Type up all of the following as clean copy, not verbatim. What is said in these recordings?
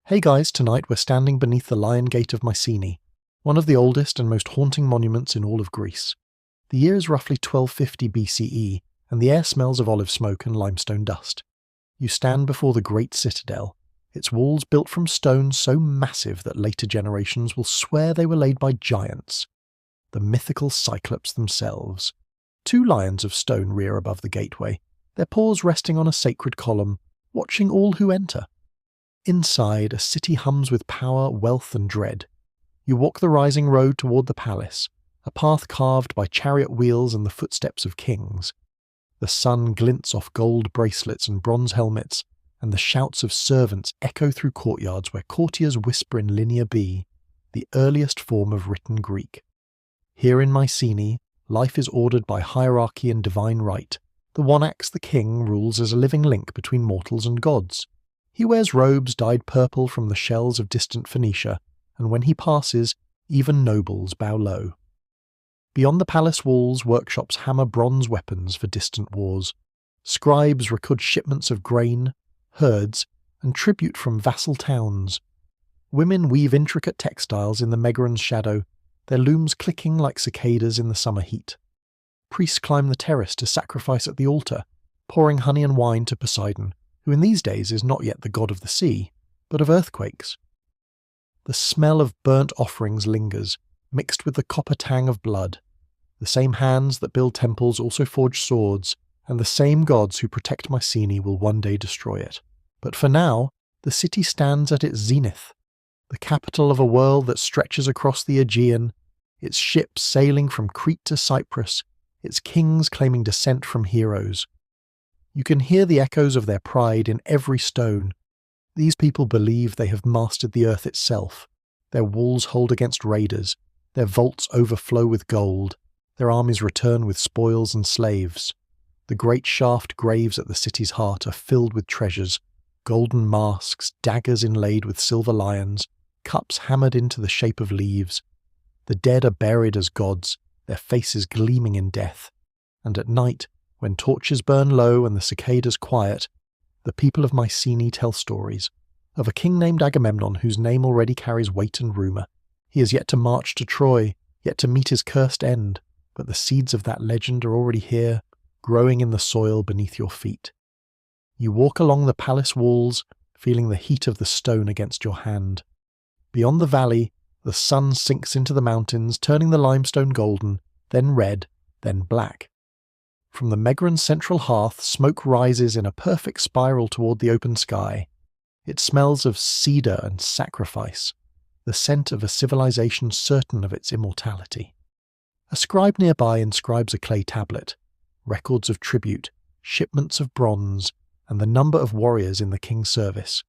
Hey guys, tonight we're standing beneath the Lion Gate of Mycenae, one of the oldest and most haunting monuments in all of Greece. The year is roughly 1250 BCE, and the air smells of olive smoke and limestone dust. You stand before the great citadel, its walls built from stone so massive that later generations will swear they were laid by giants. The mythical Cyclops themselves. Two lions of stone rear above the gateway, their paws resting on a sacred column, watching all who enter. Inside, a city hums with power, wealth, and dread. You walk the rising road toward the palace, a path carved by chariot wheels and the footsteps of kings. The sun glints off gold bracelets and bronze helmets, and the shouts of servants echo through courtyards where courtiers whisper in Linear B, the earliest form of written Greek. Here in Mycenae, life is ordered by hierarchy and divine right. The Wonax, the king, rules as a living link between mortals and gods. He wears robes dyed purple from the shells of distant Phoenicia, and when he passes, even nobles bow low. Beyond the palace walls, workshops hammer bronze weapons for distant wars. Scribes record shipments of grain, herds, and tribute from vassal towns. Women weave intricate textiles in the Megaron's shadow, their looms clicking like cicadas in the summer heat. Priests climb the terrace to sacrifice at the altar, pouring honey and wine to Poseidon, who in these days is not yet the god of the sea, but of earthquakes. The smell of burnt offerings lingers, mixed with the copper tang of blood. The same hands that build temples also forge swords, and the same gods who protect Mycenae will one day destroy it. But for now, the city stands at its zenith, the capital of a world that stretches across the Aegean, its ships sailing from Crete to Cyprus, its kings claiming descent from heroes. You can hear the echoes of their pride in every stone. These people believe they have mastered the earth itself. Their walls hold against raiders, their vaults overflow with gold, their armies return with spoils and slaves. The great shaft graves at the city's heart are filled with treasures, golden masks, daggers inlaid with silver lions, cups hammered into the shape of leaves. The dead are buried as gods, their faces gleaming in death. And at night, when torches burn low and the cicadas quiet, the people of Mycenae tell stories of a king named Agamemnon whose name already carries weight and rumour. He has yet to march to Troy, yet to meet his cursed end, but the seeds of that legend are already here, growing in the soil beneath your feet. You walk along the palace walls, feeling the heat of the stone against your hand. Beyond the valley, the sun sinks into the mountains, turning the limestone golden, then red, then black. From the Megaron's central hearth, smoke rises in a perfect spiral toward the open sky. It smells of cedar and sacrifice, the scent of a civilization certain of its immortality. A scribe nearby inscribes a clay tablet, records of tribute, shipments of bronze, and the number of warriors in the king's service.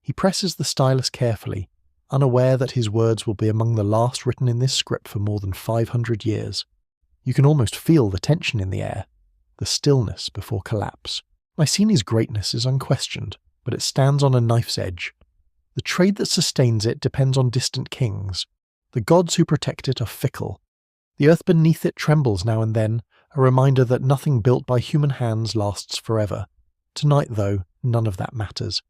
He presses the stylus carefully, unaware that his words will be among the last written in this script for more than 500 years. You can almost feel the tension in the air, the stillness before collapse. Mycenae's greatness is unquestioned, but it stands on a knife's edge. The trade that sustains it depends on distant kings. The gods who protect it are fickle. The earth beneath it trembles now and then, a reminder that nothing built by human hands lasts forever. Tonight, though, none of that matters.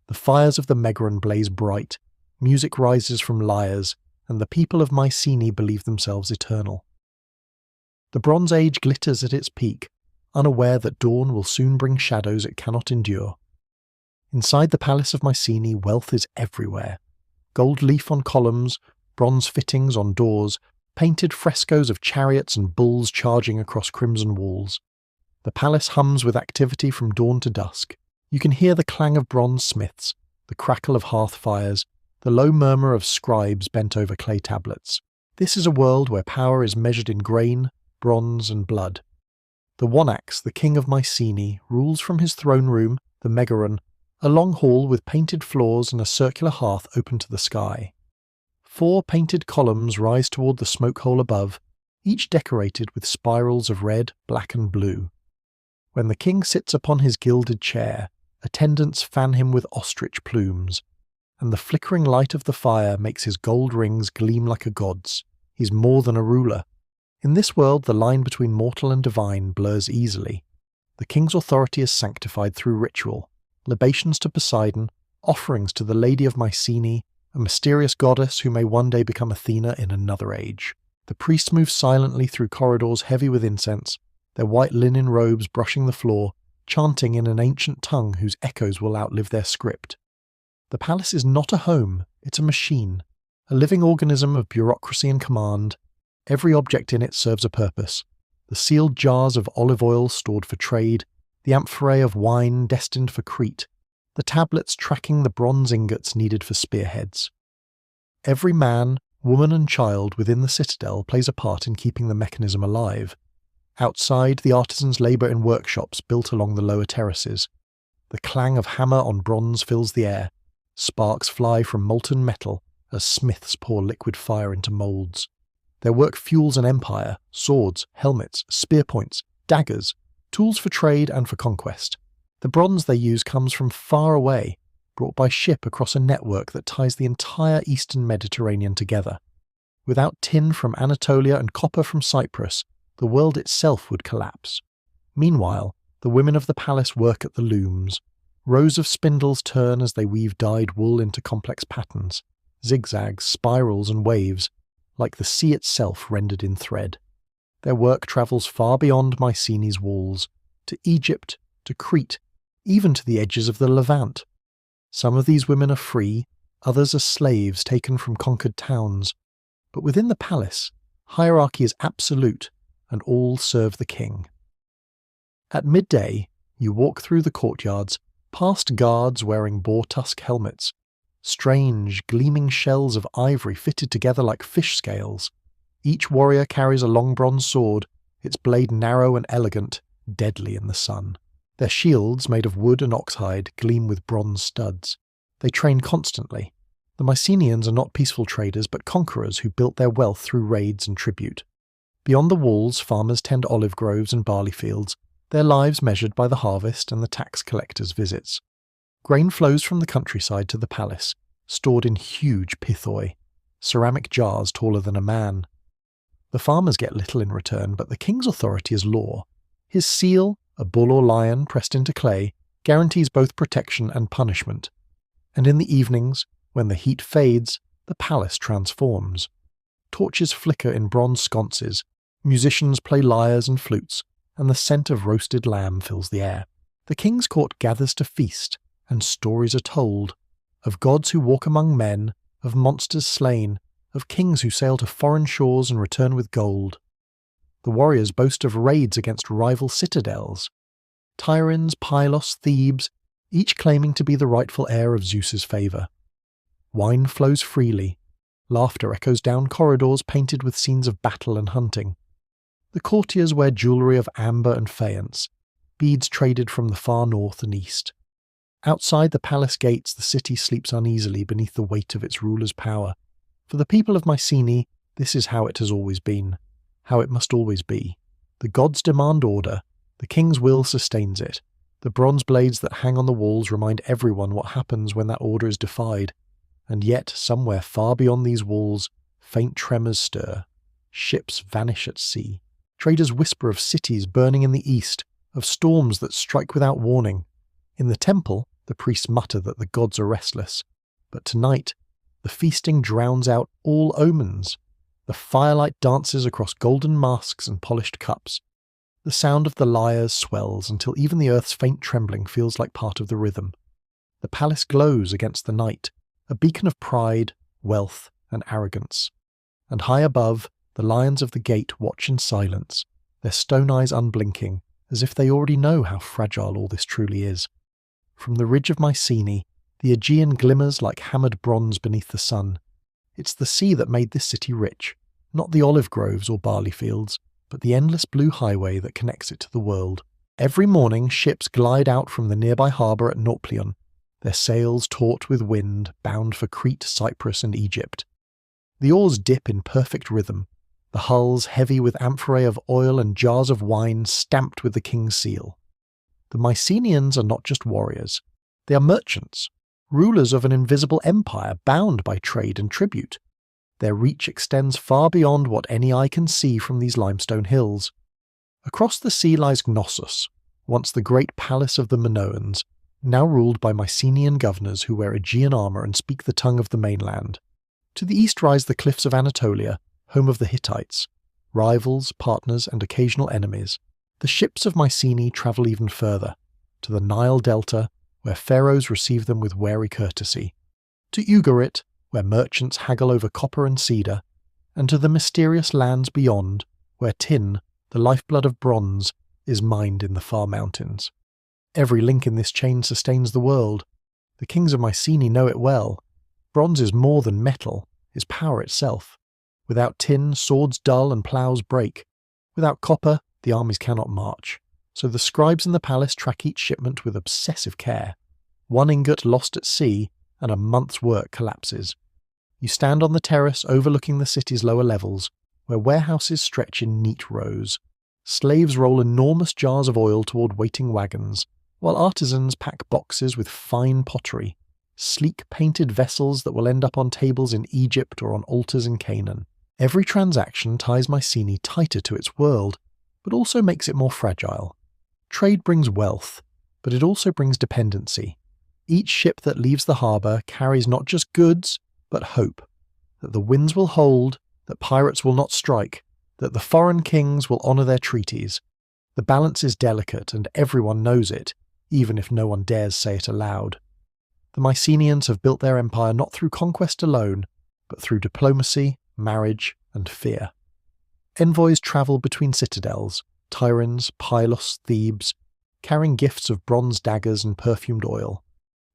The fires of the Megaron blaze bright, music rises from lyres, and the people of Mycenae believe themselves eternal. The Bronze Age glitters at its peak, unaware that dawn will soon bring shadows it cannot endure. Inside the palace of Mycenae, wealth is everywhere. Gold leaf on columns, bronze fittings on doors, painted frescoes of chariots and bulls charging across crimson walls. The palace hums with activity from dawn to dusk. You can hear the clang of bronze smiths, the crackle of hearth fires, the low murmur of scribes bent over clay tablets. This is a world where power is measured in grain, bronze, and blood. The Wonax, the king of Mycenae, rules from his throne room, the Megaron, a long hall with painted floors and a circular hearth open to the sky. 4 painted columns rise toward the smoke hole above, each decorated with spirals of red, black, and blue. When the king sits upon his gilded chair, attendants fan him with ostrich plumes, and the flickering light of the fire makes his gold rings gleam like a god's. He's more than a ruler. In this world, the line between mortal and divine blurs easily. The king's authority is sanctified through ritual, libations to Poseidon, offerings to the Lady of Mycenae, a mysterious goddess who may one day become Athena in another age. The priests move silently through corridors heavy with incense, their white linen robes brushing the floor, chanting in an ancient tongue whose echoes will outlive their script. The palace is not a home, it's a machine, a living organism of bureaucracy and command. Every object in it serves a purpose. The sealed jars of olive oil stored for trade, the amphorae of wine destined for Crete, the tablets tracking the bronze ingots needed for spearheads. Every man, woman and child within the citadel plays a part in keeping the mechanism alive. Outside, the artisans labour in workshops built along the lower terraces. The clang of hammer on bronze fills the air. Sparks fly from molten metal as smiths pour liquid fire into moulds. Their work fuels an empire: swords, helmets, spear points, daggers, tools for trade and for conquest. The bronze they use comes from far away, brought by ship across a network that ties the entire eastern Mediterranean together. Without tin from Anatolia and copper from Cyprus, the world itself would collapse. Meanwhile, the women of the palace work at the looms. Rows of spindles turn as they weave dyed wool into complex patterns, zigzags, spirals and waves, like the sea itself rendered in thread. Their work travels far beyond Mycenae's walls, to Egypt, to Crete, even to the edges of the Levant. Some of these women are free, others are slaves taken from conquered towns. But within the palace, hierarchy is absolute, and all serve the king. At midday, you walk through the courtyards, past guards wearing boar-tusk helmets, strange, gleaming shells of ivory fitted together like fish scales. Each warrior carries a long bronze sword, its blade narrow and elegant, deadly in the sun. Their shields, made of wood and oxhide, gleam with bronze studs. They train constantly. The Mycenaeans are not peaceful traders, but conquerors who built their wealth through raids and tribute. Beyond the walls, farmers tend olive groves and barley fields, their lives measured by the harvest and the tax collectors' visits. Grain flows from the countryside to the palace, stored in huge pithoi, ceramic jars taller than a man. The farmers get little in return, but the king's authority is law. His seal, a bull or lion pressed into clay, guarantees both protection and punishment. And in the evenings, when the heat fades, the palace transforms. Torches flicker in bronze sconces, musicians play lyres and flutes, and the scent of roasted lamb fills the air. The king's court gathers to feast, and stories are told, of gods who walk among men, of monsters slain, of kings who sail to foreign shores and return with gold. The warriors boast of raids against rival citadels. Tyrins, Pylos, Thebes, each claiming to be the rightful heir of Zeus's favour. Wine flows freely. Laughter echoes down corridors painted with scenes of battle and hunting. The courtiers wear jewellery of amber and faience, beads traded from the far north and east. Outside the palace gates, the city sleeps uneasily beneath the weight of its ruler's power. For the people of Mycenae, this is how it has always been, how it must always be. The gods demand order, the king's will sustains it. The bronze blades that hang on the walls remind everyone what happens when that order is defied. And yet, somewhere far beyond these walls, faint tremors stir. Ships vanish at sea. Traders whisper of cities burning in the east, of storms that strike without warning. In the temple, the priests mutter that the gods are restless. But tonight, the feasting drowns out all omens. The firelight dances across golden masks and polished cups. The sound of the lyres swells until even the earth's faint trembling feels like part of the rhythm. The palace glows against the night, a beacon of pride, wealth, and arrogance. And high above, the lions of the gate watch in silence, their stone eyes unblinking, as if they already know how fragile all this truly is. From the ridge of Mycenae, the Aegean glimmers like hammered bronze beneath the sun. It's the sea that made this city rich, not the olive groves or barley fields, but the endless blue highway that connects it to the world. Every morning, ships glide out from the nearby harbour at Nauplion, their sails taut with wind, bound for Crete, Cyprus, and Egypt. The oars dip in perfect rhythm, the hulls heavy with amphorae of oil and jars of wine stamped with the king's seal. The Mycenaeans are not just warriors. They are merchants, rulers of an invisible empire bound by trade and tribute. Their reach extends far beyond what any eye can see from these limestone hills. Across the sea lies Knossos, once the great palace of the Minoans, now ruled by Mycenaean governors who wear Aegean armour and speak the tongue of the mainland. To the east rise the cliffs of Anatolia, home of the Hittites. Rivals, partners, and occasional enemies, the ships of Mycenae travel even further, to the Nile Delta, where pharaohs receive them with wary courtesy, to Ugarit, where merchants haggle over copper and cedar, and to the mysterious lands beyond, where tin, the lifeblood of bronze, is mined in the far mountains. Every link in this chain sustains the world. The kings of Mycenae know it well. Bronze is more than metal, is power itself. Without tin, swords dull and ploughs break. Without copper, the armies cannot march. So the scribes in the palace track each shipment with obsessive care. One ingot lost at sea, and a month's work collapses. You stand on the terrace overlooking the city's lower levels, where warehouses stretch in neat rows. Slaves roll enormous jars of oil toward waiting wagons, while artisans pack boxes with fine pottery, sleek painted vessels that will end up on tables in Egypt or on altars in Canaan. Every transaction ties Mycenae tighter to its world, but also makes it more fragile. Trade brings wealth, but it also brings dependency. Each ship that leaves the harbour carries not just goods, but hope, that the winds will hold, that pirates will not strike, that the foreign kings will honour their treaties. The balance is delicate, and everyone knows it, even if no one dares say it aloud. The Mycenaeans have built their empire not through conquest alone, but through diplomacy, marriage, and fear. Envoys travel between citadels, Tyrians, Pylos, Thebes, carrying gifts of bronze daggers and perfumed oil.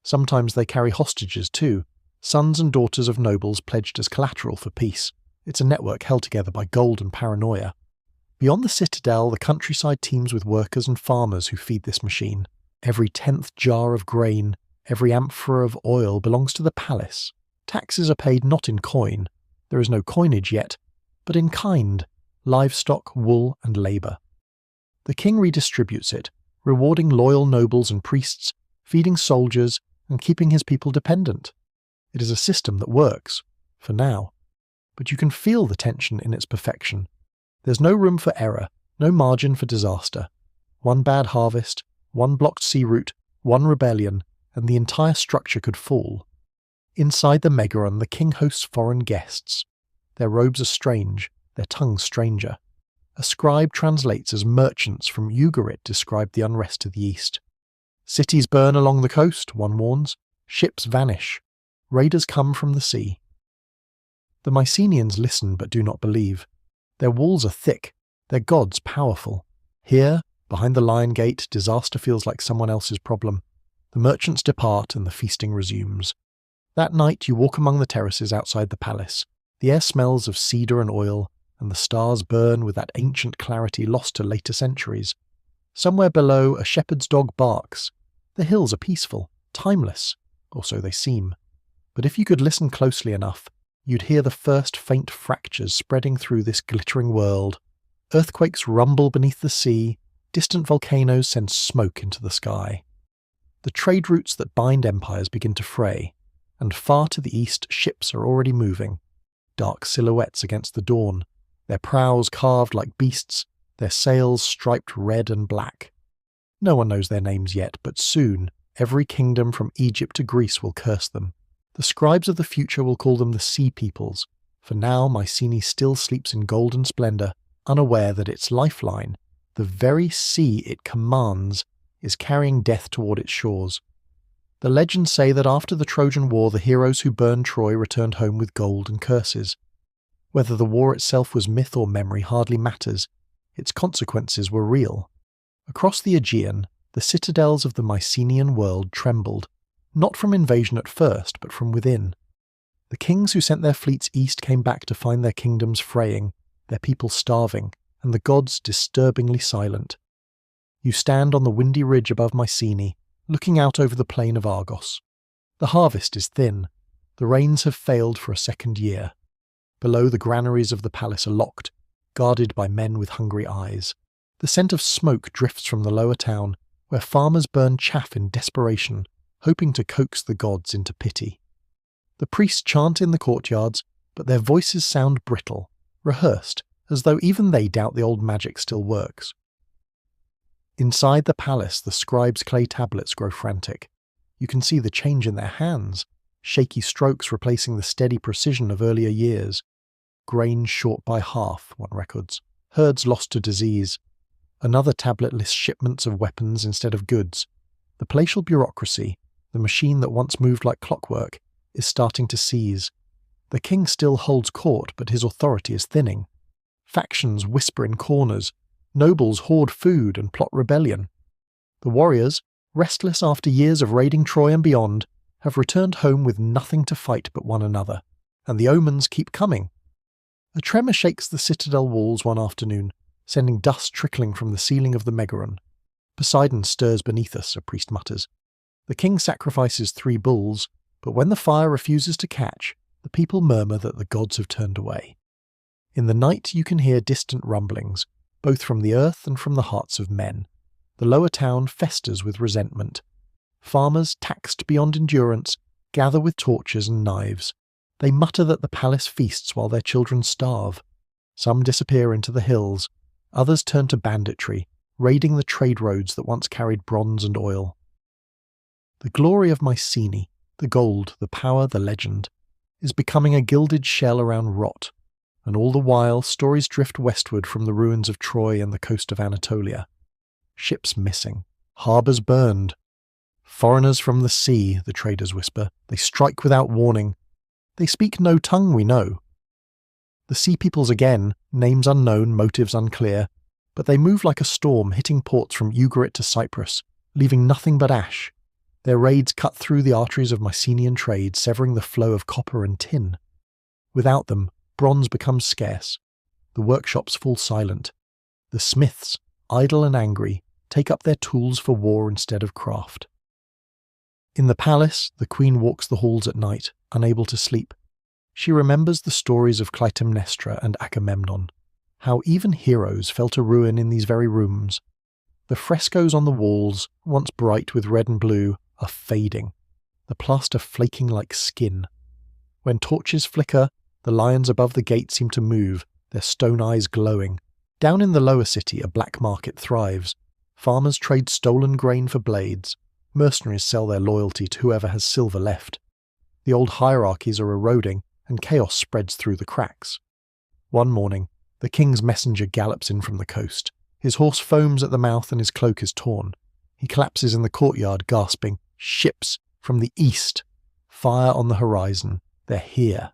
Sometimes they carry hostages too, sons and daughters of nobles pledged as collateral for peace. It's a network held together by gold and paranoia. Beyond the citadel, the countryside teems with workers and farmers who feed this machine. Every 10th jar of grain, every amphora of oil belongs to the palace. Taxes are paid not in coin, there is no coinage yet, but in kind, livestock, wool, and labour. The king redistributes it, rewarding loyal nobles and priests, feeding soldiers, and keeping his people dependent. It is a system that works, for now. But you can feel the tension in its perfection. There's no room for error, no margin for disaster. One bad harvest, one blocked sea route, one rebellion, and the entire structure could fall. Inside the Megaron, the king hosts foreign guests. Their robes are strange, their tongues stranger. A scribe translates as merchants from Ugarit describe the unrest to the east. Cities burn along the coast, one warns. Ships vanish. Raiders come from the sea. The Mycenaeans listen but do not believe. Their walls are thick, their gods powerful. Here, behind the Lion Gate, disaster feels like someone else's problem. The merchants depart and the feasting resumes. That night you walk among the terraces outside the palace. The air smells of cedar and oil, and the stars burn with that ancient clarity lost to later centuries. Somewhere below, a shepherd's dog barks. The hills are peaceful, timeless, or so they seem. But if you could listen closely enough, you'd hear the first faint fractures spreading through this glittering world. Earthquakes rumble beneath the sea, distant volcanoes send smoke into the sky. The trade routes that bind empires begin to fray, and far to the east ships are already moving, dark silhouettes against the dawn, their prows carved like beasts, their sails striped red and black. No one knows their names yet, but soon every kingdom from Egypt to Greece will curse them. The scribes of the future will call them the Sea Peoples, for now Mycenae still sleeps in golden splendour, unaware that its lifeline, the very sea it commands, is carrying death toward its shores. The legends say that after the Trojan War the heroes who burned Troy returned home with gold and curses. Whether the war itself was myth or memory hardly matters. Its consequences were real. Across the Aegean, the citadels of the Mycenaean world trembled, not from invasion at first, but from within. The kings who sent their fleets east came back to find their kingdoms fraying, their people starving, and the gods disturbingly silent. You stand on the windy ridge above Mycenae, looking out over the plain of Argos. The harvest is thin. The rains have failed for a second year. Below, the granaries of the palace are locked, guarded by men with hungry eyes. The scent of smoke drifts from the lower town, where farmers burn chaff in desperation, hoping to coax the gods into pity. The priests chant in the courtyards, but their voices sound brittle, rehearsed, as though even they doubt the old magic still works. Inside the palace, the scribes' clay tablets grow frantic. You can see the change in their hands, shaky strokes replacing the steady precision of earlier years. Grain short by half, one records. Herds lost to disease. Another tablet lists shipments of weapons instead of goods. The palatial bureaucracy, the machine that once moved like clockwork, is starting to seize. The king still holds court, but his authority is thinning. Factions whisper in corners. Nobles hoard food and plot rebellion. The warriors, restless after years of raiding Troy and beyond, have returned home with nothing to fight but one another, and the omens keep coming. A tremor shakes the citadel walls one afternoon, sending dust trickling from the ceiling of the Megaron. Poseidon stirs beneath us, a priest mutters. The king sacrifices 3 bulls, but when the fire refuses to catch, the people murmur that the gods have turned away. In the night you can hear distant rumblings, both from the earth and from the hearts of men. The lower town festers with resentment. Farmers, taxed beyond endurance, gather with torches and knives. They mutter that the palace feasts while their children starve. Some disappear into the hills. Others turn to banditry, raiding the trade roads that once carried bronze and oil. The glory of Mycenae, the gold, the power, the legend, is becoming a gilded shell around rot, and all the while stories drift westward from the ruins of Troy and the coast of Anatolia. Ships missing, harbours burned. Foreigners from the sea, the traders whisper. They strike without warning. They speak no tongue we know. The sea peoples again, names unknown, motives unclear, but they move like a storm, hitting ports from Ugarit to Cyprus, leaving nothing but ash. Their raids cut through the arteries of Mycenaean trade, severing the flow of copper and tin. Without them, bronze becomes scarce. The workshops fall silent. The smiths, idle and angry, take up their tools for war instead of craft. In the palace, the queen walks the halls at night, unable to sleep. She remembers the stories of Clytemnestra and Agamemnon, how even heroes fell to ruin in these very rooms. The frescoes on the walls, once bright with red and blue, are fading, the plaster flaking like skin. When torches flicker, the lions above the gate seem to move, their stone eyes glowing. Down in the lower city, a black market thrives. Farmers trade stolen grain for blades. Mercenaries sell their loyalty to whoever has silver left. The old hierarchies are eroding, and chaos spreads through the cracks. One morning, the king's messenger gallops in from the coast. His horse foams at the mouth and his cloak is torn. He collapses in the courtyard, gasping, "Ships! From the east! Fire on the horizon! They're here!"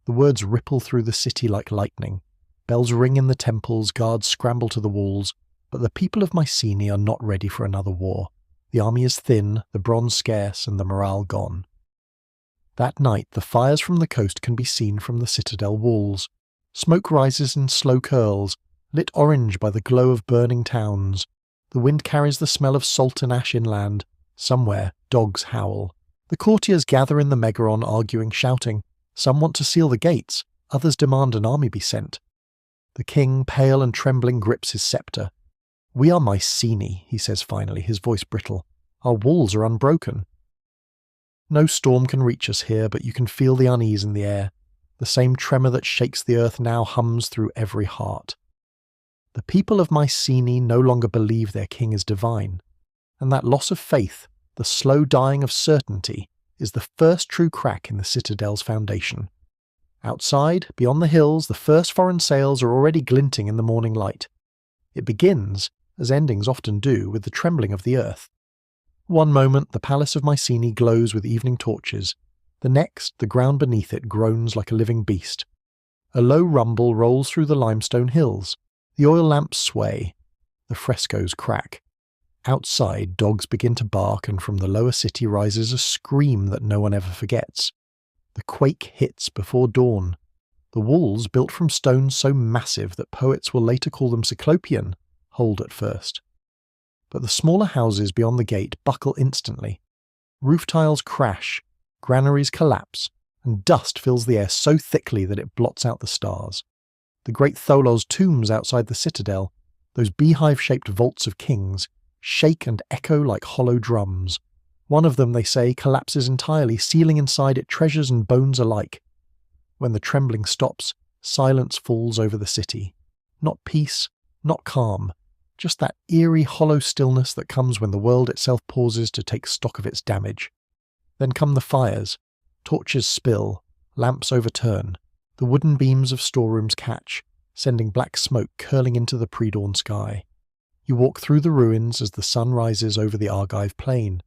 The words ripple through the city like lightning. Bells ring in the temples, guards scramble to the walls, but the people of Mycenae are not ready for another war. The army is thin, the bronze scarce, and the morale gone. That night, the fires from the coast can be seen from the citadel walls. Smoke rises in slow curls, lit orange by the glow of burning towns. The wind carries the smell of salt and ash inland. Somewhere, dogs howl. The courtiers gather in the Megaron, arguing, shouting. Some want to seal the gates, others demand an army be sent. The king, pale and trembling, grips his sceptre. "We are Mycenae," he says finally, his voice brittle. "Our walls are unbroken." No storm can reach us here, but you can feel the unease in the air. The same tremor that shakes the earth now hums through every heart. The people of Mycenae no longer believe their king is divine, and that loss of faith, the slow dying of certainty, is the first true crack in the citadel's foundation. Outside, beyond the hills, the first foreign sails are already glinting in the morning light. It begins, as endings often do, with the trembling of the earth. One moment, the palace of Mycenae glows with evening torches. The next, the ground beneath it groans like a living beast. A low rumble rolls through the limestone hills. The oil lamps sway. The frescoes crack. Outside, dogs begin to bark, and from the lower city rises a scream that no one ever forgets. The quake hits before dawn. The walls, built from stones so massive that poets will later call them Cyclopean, hold at first. But the smaller houses beyond the gate buckle instantly. Roof tiles crash, granaries collapse, and dust fills the air so thickly that it blots out the stars. The great Tholos tombs outside the citadel, those beehive-shaped vaults of kings, shake and echo like hollow drums. One of them, they say, collapses entirely, sealing inside it treasures and bones alike. When the trembling stops, silence falls over the city. Not peace, not calm, just that eerie hollow stillness that comes when the world itself pauses to take stock of its damage. Then come the fires, torches spill, lamps overturn, the wooden beams of storerooms catch, sending black smoke curling into the pre-dawn sky. You walk through the ruins as the sun rises over the Argive plain.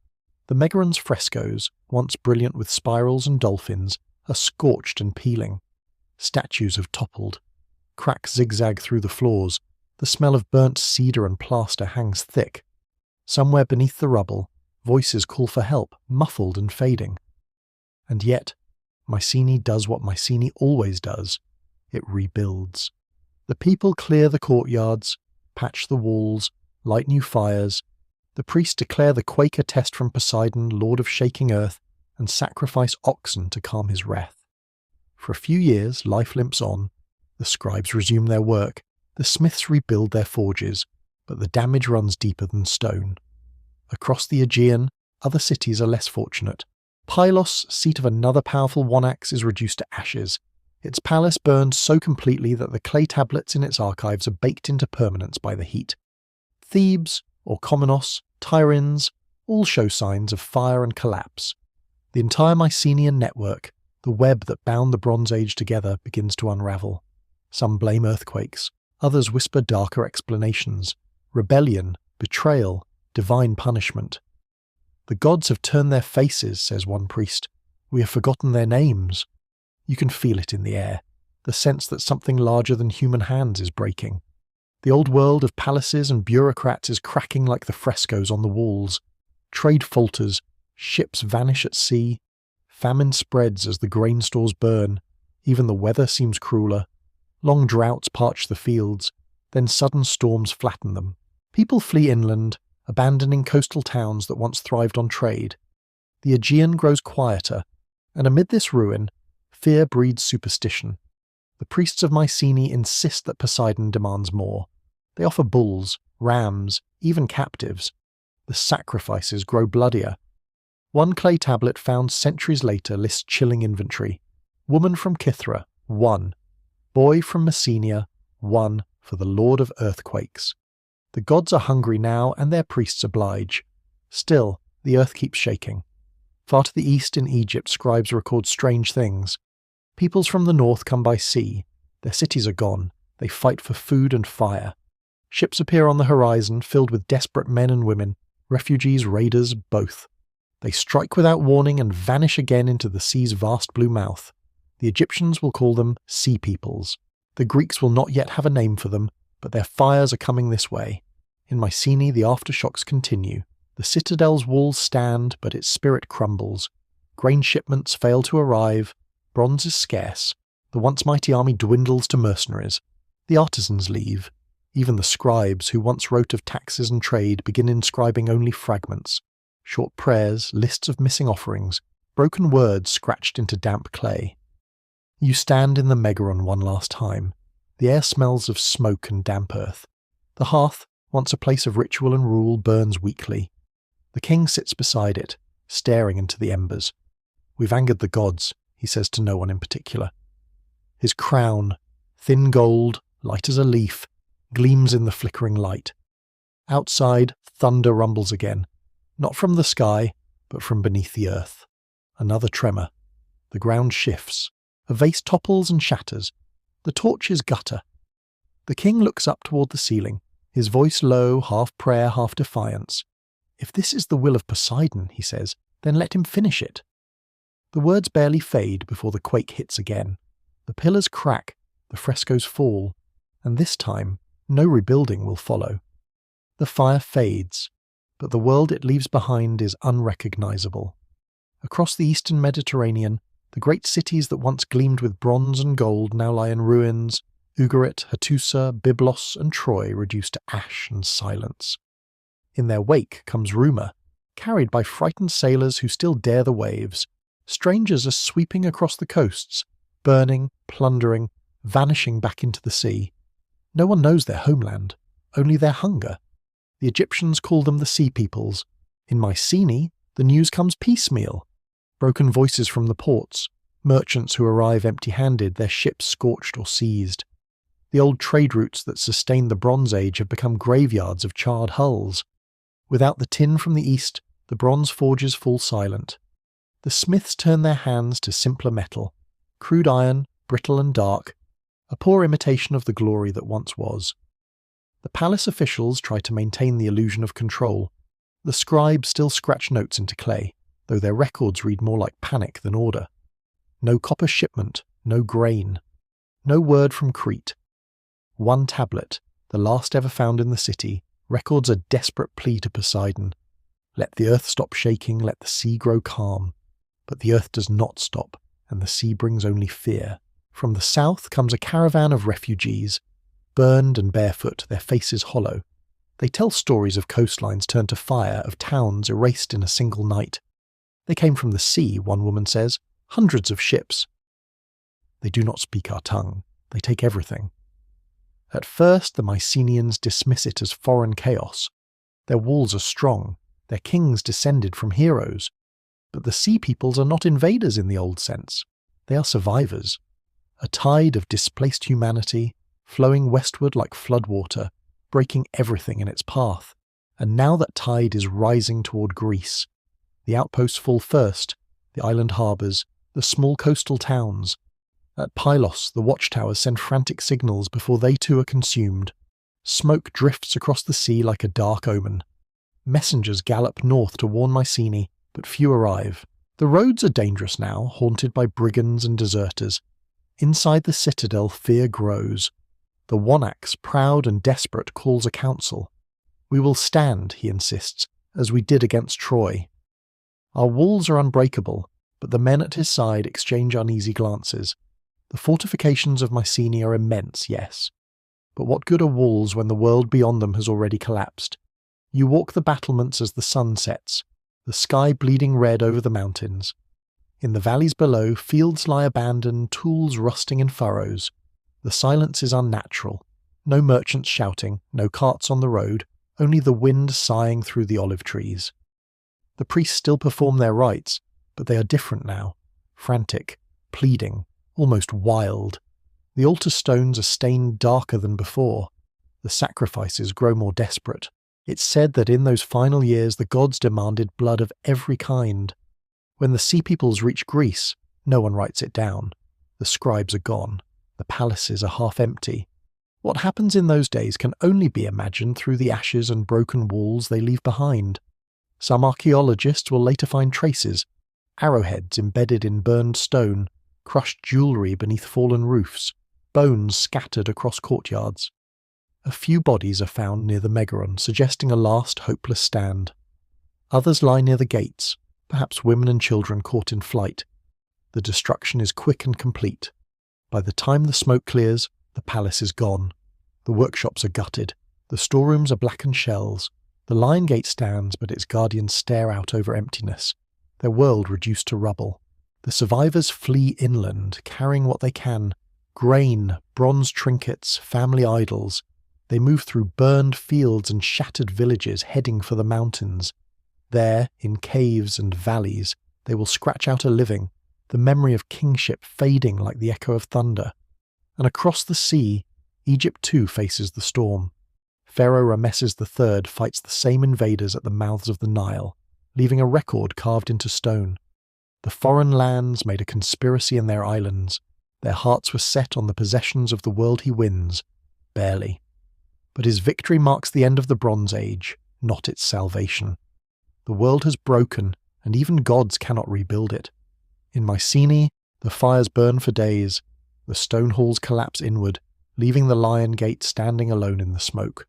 The Megaron's frescoes, once brilliant with spirals and dolphins, are scorched and peeling. Statues have toppled. Cracks zigzag through the floors. The smell of burnt cedar and plaster hangs thick. Somewhere beneath the rubble, voices call for help, muffled and fading. And yet, Mycenae does what Mycenae always does. It rebuilds. The people clear the courtyards, patch the walls, light new fires. The priests declare the quake a test from Poseidon, lord of shaking earth, and sacrifice oxen to calm his wrath. For a few years, life limps on. The scribes resume their work. The smiths rebuild their forges, but the damage runs deeper than stone. Across the Aegean, other cities are less fortunate. Pylos, seat of another powerful Wonax, is reduced to ashes. Its palace burned so completely that the clay tablets in its archives are baked into permanence by the heat. Thebes, Orchomenos, Tiryns, all show signs of fire and collapse. The entire Mycenaean network, the web that bound the Bronze Age together, begins to unravel. Some blame earthquakes, others whisper darker explanations. Rebellion, betrayal, divine punishment. The gods have turned their faces, says one priest. We have forgotten their names. You can feel it in the air, the sense that something larger than human hands is breaking. The old world of palaces and bureaucrats is cracking like the frescoes on the walls. Trade falters, ships vanish at sea. Famine spreads as the grain stores burn. Even the weather seems crueler. Long droughts parch the fields, then sudden storms flatten them. People flee inland, abandoning coastal towns that once thrived on trade. The Aegean grows quieter, and amid this ruin, fear breeds superstition. The priests of Mycenae insist that Poseidon demands more. They offer bulls, rams, even captives. The sacrifices grow bloodier. One clay tablet found centuries later lists chilling inventory. Woman from Kythera, 1. Boy from Messenia, 1 for the Lord of Earthquakes. The gods are hungry now, and their priests oblige. Still, the earth keeps shaking. Far to the east in Egypt, scribes record strange things. Peoples from the north come by sea. Their cities are gone. They fight for food and fire. Ships appear on the horizon, filled with desperate men and women, refugees, raiders, both. They strike without warning and vanish again into the sea's vast blue mouth. The Egyptians will call them sea peoples. The Greeks will not yet have a name for them, but their fires are coming this way. In Mycenae, the aftershocks continue. The citadel's walls stand, but its spirit crumbles. Grain shipments fail to arrive. Bronze is scarce. The once mighty army dwindles to mercenaries. The artisans leave. Even the scribes, who once wrote of taxes and trade, begin inscribing only fragments. Short prayers, lists of missing offerings, broken words scratched into damp clay. You stand in the Megaron one last time. The air smells of smoke and damp earth. The hearth, once a place of ritual and rule, burns weakly. The king sits beside it, staring into the embers. We've angered the gods, he says to no one in particular. His crown, thin gold, light as a leaf, gleams in the flickering light. Outside, thunder rumbles again, not from the sky, but from beneath the earth. Another tremor. The ground shifts. A vase topples and shatters. The torches gutter. The king looks up toward the ceiling, his voice low, half prayer, half defiance. If this is the will of Poseidon, he says, then let him finish it. The words barely fade before the quake hits again. The pillars crack, the frescoes fall, and this time no rebuilding will follow. The fire fades, but the world it leaves behind is unrecognizable. Across the eastern Mediterranean, the great cities that once gleamed with bronze and gold now lie in ruins, Ugarit, Hattusa, Byblos, and Troy reduced to ash and silence. In their wake comes rumour, carried by frightened sailors who still dare the waves. Strangers are sweeping across the coasts, burning, plundering, vanishing back into the sea. No one knows their homeland, only their hunger. The Egyptians call them the Sea Peoples. In Mycenae, the news comes piecemeal. Broken voices from the ports, merchants who arrive empty-handed, their ships scorched or seized. The old trade routes that sustained the Bronze Age have become graveyards of charred hulls. Without the tin from the east, the bronze forges fall silent. The smiths turn their hands to simpler metal, crude iron, brittle and dark, a poor imitation of the glory that once was. The palace officials try to maintain the illusion of control. The scribes still scratch notes into clay, though their records read more like panic than order. No copper shipment, no grain. No word from Crete. One tablet, the last ever found in the city, records a desperate plea to Poseidon. Let the earth stop shaking, let the sea grow calm. But the earth does not stop, and the sea brings only fear. From the south comes a caravan of refugees, burned and barefoot, their faces hollow. They tell stories of coastlines turned to fire, of towns erased in a single night. They came from the sea, one woman says, hundreds of ships. They do not speak our tongue. They take everything. At first, the Mycenaeans dismiss it as foreign chaos. Their walls are strong. Their kings descended from heroes. But the sea peoples are not invaders in the old sense. They are survivors. A tide of displaced humanity, flowing westward like floodwater, breaking everything in its path. And now that tide is rising toward Greece. The outposts fall first, the island harbours, the small coastal towns. At Pylos, the watchtowers send frantic signals before they too are consumed. Smoke drifts across the sea like a dark omen. Messengers gallop north to warn Mycenae, but few arrive. The roads are dangerous now, haunted by brigands and deserters. Inside the citadel, fear grows. The Wanax, proud and desperate, calls a council. We will stand, he insists, as we did against Troy. Our walls are unbreakable, but the men at his side exchange uneasy glances. The fortifications of Mycenae are immense, yes. But what good are walls when the world beyond them has already collapsed? You walk the battlements as the sun sets, the sky bleeding red over the mountains. In the valleys below, fields lie abandoned, tools rusting in furrows. The silence is unnatural. No merchants shouting, no carts on the road, only the wind sighing through the olive trees. The priests still perform their rites, but they are different now. Frantic, pleading, almost wild. The altar stones are stained darker than before. The sacrifices grow more desperate. It's said that in those final years the gods demanded blood of every kind. When the sea peoples reach Greece, no one writes it down. The scribes are gone. The palaces are half empty. What happens in those days can only be imagined through the ashes and broken walls they leave behind. Some archaeologists will later find traces, arrowheads embedded in burned stone, crushed jewellery beneath fallen roofs, bones scattered across courtyards. A few bodies are found near the Megaron, suggesting a last hopeless stand. Others lie near the gates, perhaps women and children caught in flight. The destruction is quick and complete. By the time the smoke clears, the palace is gone. The workshops are gutted. The storerooms are blackened shells. The lion gate stands, but its guardians stare out over emptiness, their world reduced to rubble. The survivors flee inland, carrying what they can: grain, bronze trinkets, family idols. They move through burned fields and shattered villages, heading for the mountains. There, in caves and valleys, they will scratch out a living, the memory of kingship fading like the echo of thunder. And across the sea, Egypt too faces the storm. Pharaoh Rameses III fights the same invaders at the mouths of the Nile, leaving a record carved into stone. The foreign lands made a conspiracy in their islands. Their hearts were set on the possessions of the world he wins. Barely. But his victory marks the end of the Bronze Age, not its salvation. The world has broken, and even gods cannot rebuild it. In Mycenae, the fires burn for days. The stone halls collapse inward, leaving the lion gate standing alone in the smoke.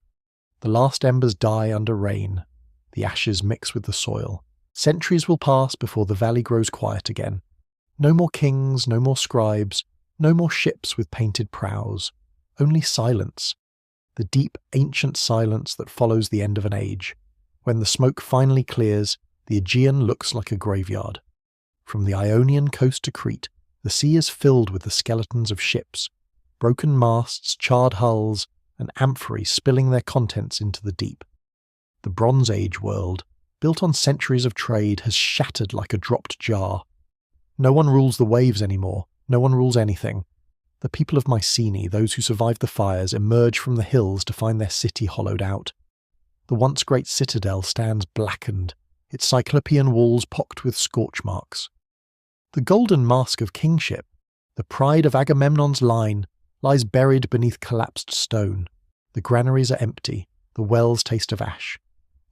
The last embers die under rain. The ashes mix with the soil. Centuries will pass before the valley grows quiet again. No more kings, no more scribes, no more ships with painted prows. Only silence. The deep, ancient silence that follows the end of an age. When the smoke finally clears, the Aegean looks like a graveyard. From the Ionian coast to Crete, the sea is filled with the skeletons of ships, broken masts, charred hulls, and amphorae spilling their contents into the deep. The Bronze Age world, built on centuries of trade, has shattered like a dropped jar. No one rules the waves anymore, no one rules anything. The people of Mycenae, those who survived the fires, emerge from the hills to find their city hollowed out. The once great citadel stands blackened, its cyclopean walls pocked with scorch marks. The golden mask of kingship, the pride of Agamemnon's line, lies buried beneath collapsed stone. The granaries are empty, the wells taste of ash.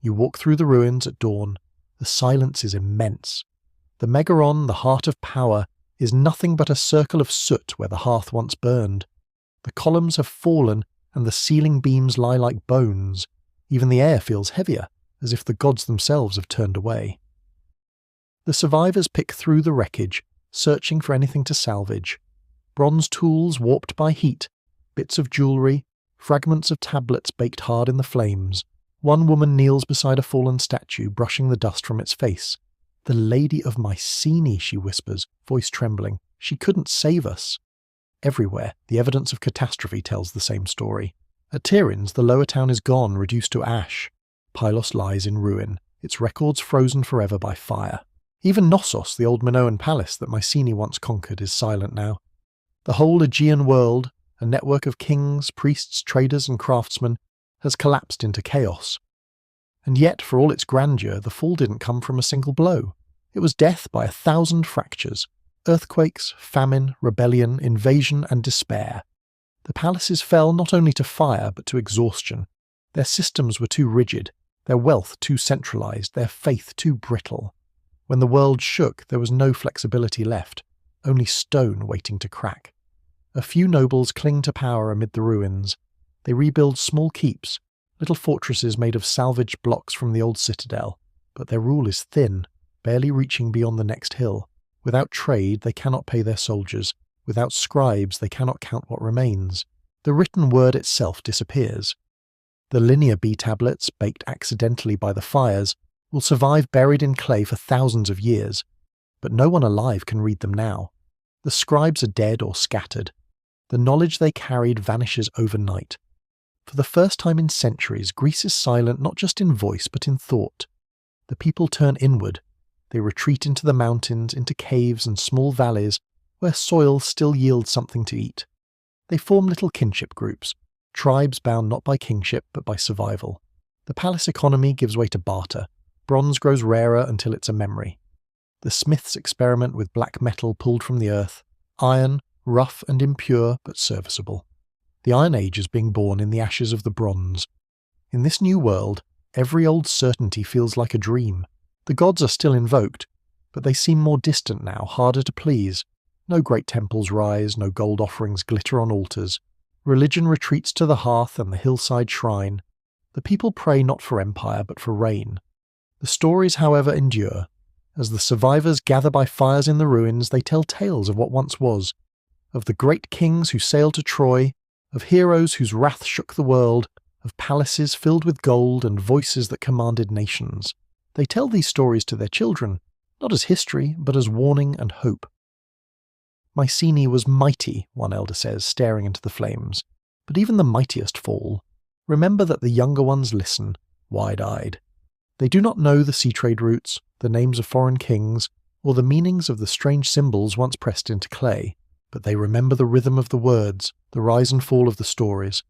You walk through the ruins at dawn. The silence is immense. The Megaron, the heart of power, is nothing but a circle of soot where the hearth once burned. The columns have fallen, and the ceiling beams lie like bones. Even the air feels heavier, as if the gods themselves have turned away. The survivors pick through the wreckage, searching for anything to salvage. Bronze tools warped by heat, bits of jewellery, fragments of tablets baked hard in the flames. One woman kneels beside a fallen statue, brushing the dust from its face. "The Lady of Mycenae," she whispers, voice trembling. "She couldn't save us." Everywhere, the evidence of catastrophe tells the same story. At Tiryns, the lower town is gone, reduced to ash. Pylos lies in ruin, its records frozen forever by fire. Even Knossos, the old Minoan palace that Mycenae once conquered, is silent now. The whole Aegean world, a network of kings, priests, traders and craftsmen, has collapsed into chaos. And yet, for all its grandeur, the fall didn't come from a single blow. It was death by 1,000 fractures. Earthquakes, famine, rebellion, invasion and despair. The palaces fell not only to fire but to exhaustion. Their systems were too rigid, their wealth too centralized, their faith too brittle. When the world shook, there was no flexibility left, only stone waiting to crack. A few nobles cling to power amid the ruins. They rebuild small keeps, little fortresses made of salvaged blocks from the old citadel, but their rule is thin, barely reaching beyond the next hill. Without trade, they cannot pay their soldiers. Without scribes, they cannot count what remains. The written word itself disappears. The linear B tablets, baked accidentally by the fires, will survive buried in clay for thousands of years, but no one alive can read them now. The scribes are dead or scattered. The knowledge they carried vanishes overnight. For the first time in centuries, Greece is silent not just in voice but in thought. The people turn inward. They retreat into the mountains, into caves and small valleys where soil still yields something to eat. They form little kinship groups, tribes bound not by kingship but by survival. The palace economy gives way to barter. Bronze grows rarer until it's a memory. The smiths experiment with black metal pulled from the earth, iron, rough and impure but serviceable. The Iron Age is being born in the ashes of the bronze. In this new world, every old certainty feels like a dream. The gods are still invoked, but they seem more distant now, harder to please. No great temples rise, no gold offerings glitter on altars. Religion retreats to the hearth and the hillside shrine. The people pray not for empire but for rain. The stories, however, endure. As the survivors gather by fires in the ruins, they tell tales of what once was, of the great kings who sailed to Troy, of heroes whose wrath shook the world, of palaces filled with gold and voices that commanded nations. They tell these stories to their children, not as history, but as warning and hope. Mycenae was mighty, one elder says, staring into the flames, but even the mightiest fall. Remember that the younger ones listen, wide-eyed. They do not know the sea trade routes, the names of foreign kings, or the meanings of the strange symbols once pressed into clay, but they remember the rhythm of the words, the rise and fall of the stories.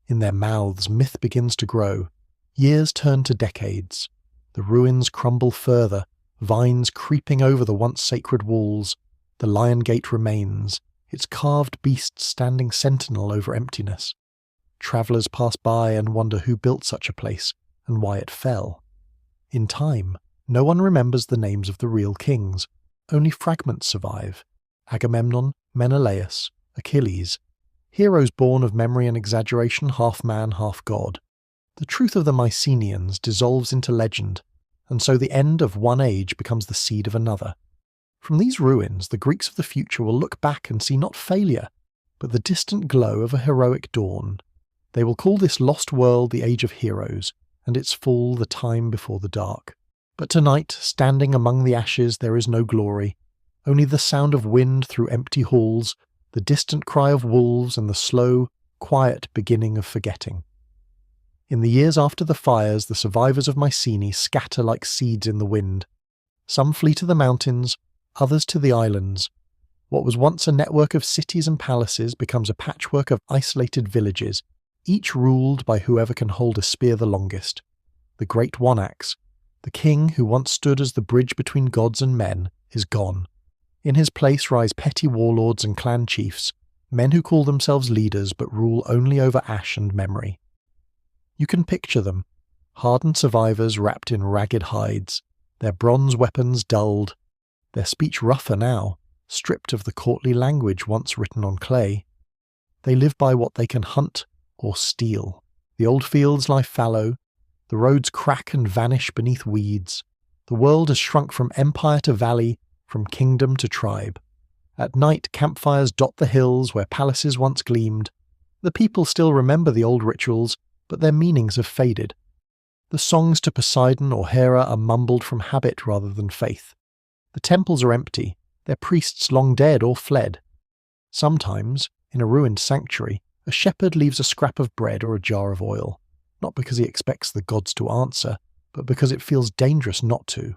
In their mouths myth begins to grow. Years turn to decades. The ruins crumble further, vines creeping over the once sacred walls. The lion gate remains, its carved beast standing sentinel over emptiness. Travellers pass by and wonder who built such a place, and why it fell. In time, no one remembers the names of the real kings. Only fragments survive. Agamemnon, Menelaus, Achilles. Heroes born of memory and exaggeration, half man, half god. The truth of the Mycenaeans dissolves into legend, and so the end of one age becomes the seed of another. From these ruins, the Greeks of the future will look back and see not failure, but the distant glow of a heroic dawn. They will call this lost world the Age of Heroes, and its fall the time before the dark. But tonight, standing among the ashes, there is no glory, only the sound of wind through empty halls, the distant cry of wolves and the slow, quiet beginning of forgetting. In the years after the fires, the survivors of Mycenae scatter like seeds in the wind. Some flee to the mountains, others to the islands. What was once a network of cities and palaces becomes a patchwork of isolated villages, each ruled by whoever can hold a spear the longest. The great one-axe, the king who once stood as the bridge between gods and men, is gone. In his place rise petty warlords and clan chiefs, men who call themselves leaders but rule only over ash and memory. You can picture them, hardened survivors wrapped in ragged hides, their bronze weapons dulled, their speech rougher now, stripped of the courtly language once written on clay. They live by what they can hunt or steal. The old fields lie fallow, the roads crack and vanish beneath weeds. The world has shrunk from empire to valley, from kingdom to tribe. At night, campfires dot the hills where palaces once gleamed. The people still remember the old rituals, but their meanings have faded. The songs to Poseidon or Hera are mumbled from habit rather than faith. The temples are empty, their priests long dead or fled. Sometimes, in a ruined sanctuary, a shepherd leaves a scrap of bread or a jar of oil, not because he expects the gods to answer, but because it feels dangerous not to.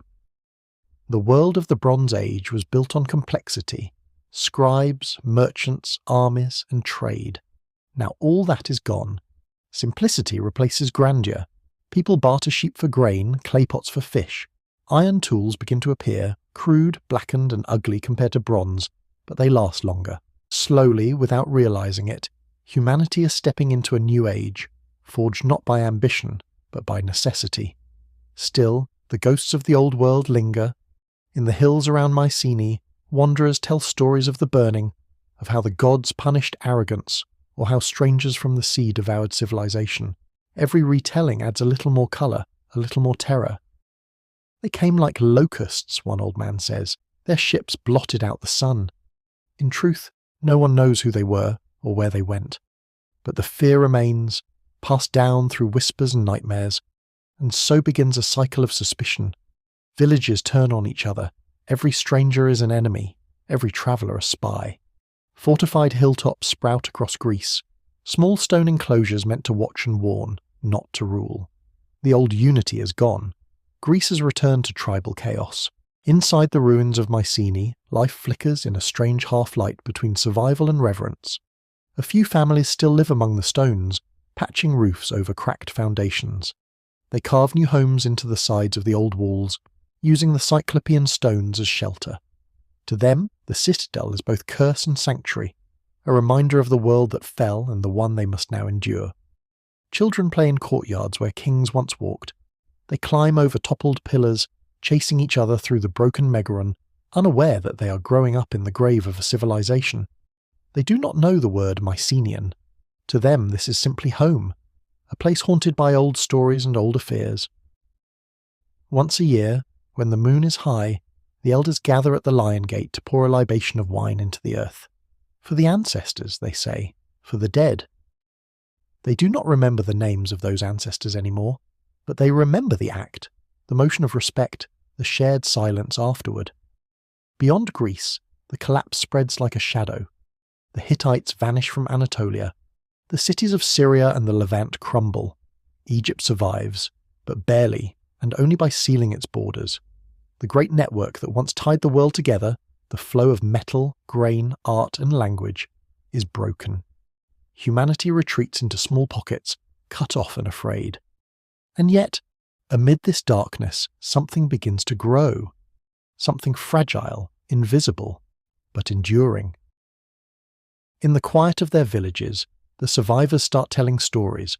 The world of the Bronze Age was built on complexity, scribes, merchants, armies, and trade. Now all that is gone. Simplicity replaces grandeur. People barter sheep for grain, clay pots for fish. Iron tools begin to appear, crude, blackened, and ugly compared to bronze, but they last longer. Slowly, without realizing it, humanity is stepping into a new age, forged not by ambition, but by necessity. Still, the ghosts of the old world linger. In the hills around Mycenae, wanderers tell stories of the burning, of how the gods punished arrogance, or how strangers from the sea devoured civilization. Every retelling adds a little more colour, a little more terror. They came like locusts, one old man says. Their ships blotted out the sun. In truth, no one knows who they were or where they went. But the fear remains, passed down through whispers and nightmares, and so begins a cycle of suspicion. Villages turn on each other. Every stranger is an enemy, every traveller a spy. Fortified hilltops sprout across Greece, small stone enclosures meant to watch and warn, not to rule. The old unity is gone. Greece has returned to tribal chaos. Inside the ruins of Mycenae, life flickers in a strange half-light between survival and reverence. A few families still live among the stones, patching roofs over cracked foundations. They carve new homes into the sides of the old walls, using the Cyclopean stones as shelter. To them, the citadel is both curse and sanctuary, a reminder of the world that fell and the one they must now endure. Children play in courtyards where kings once walked. They climb over toppled pillars, chasing each other through the broken Megaron, unaware that they are growing up in the grave of a civilization. They do not know the word Mycenaean. To them this is simply home, a place haunted by old stories and older fears. Once a year, when the moon is high, the elders gather at the Lion Gate to pour a libation of wine into the earth. For the ancestors, they say, for the dead. They do not remember the names of those ancestors anymore, but they remember the act, the motion of respect, the shared silence afterward. Beyond Greece, the collapse spreads like a shadow. The Hittites vanish from Anatolia. The cities of Syria and the Levant crumble. Egypt survives, but barely, and only by sealing its borders. The great network that once tied the world together, the flow of metal, grain, art, and language, is broken. Humanity retreats into small pockets, cut off and afraid. And yet, amid this darkness, something begins to grow. Something fragile, invisible, but enduring. In the quiet of their villages, the survivors start telling stories,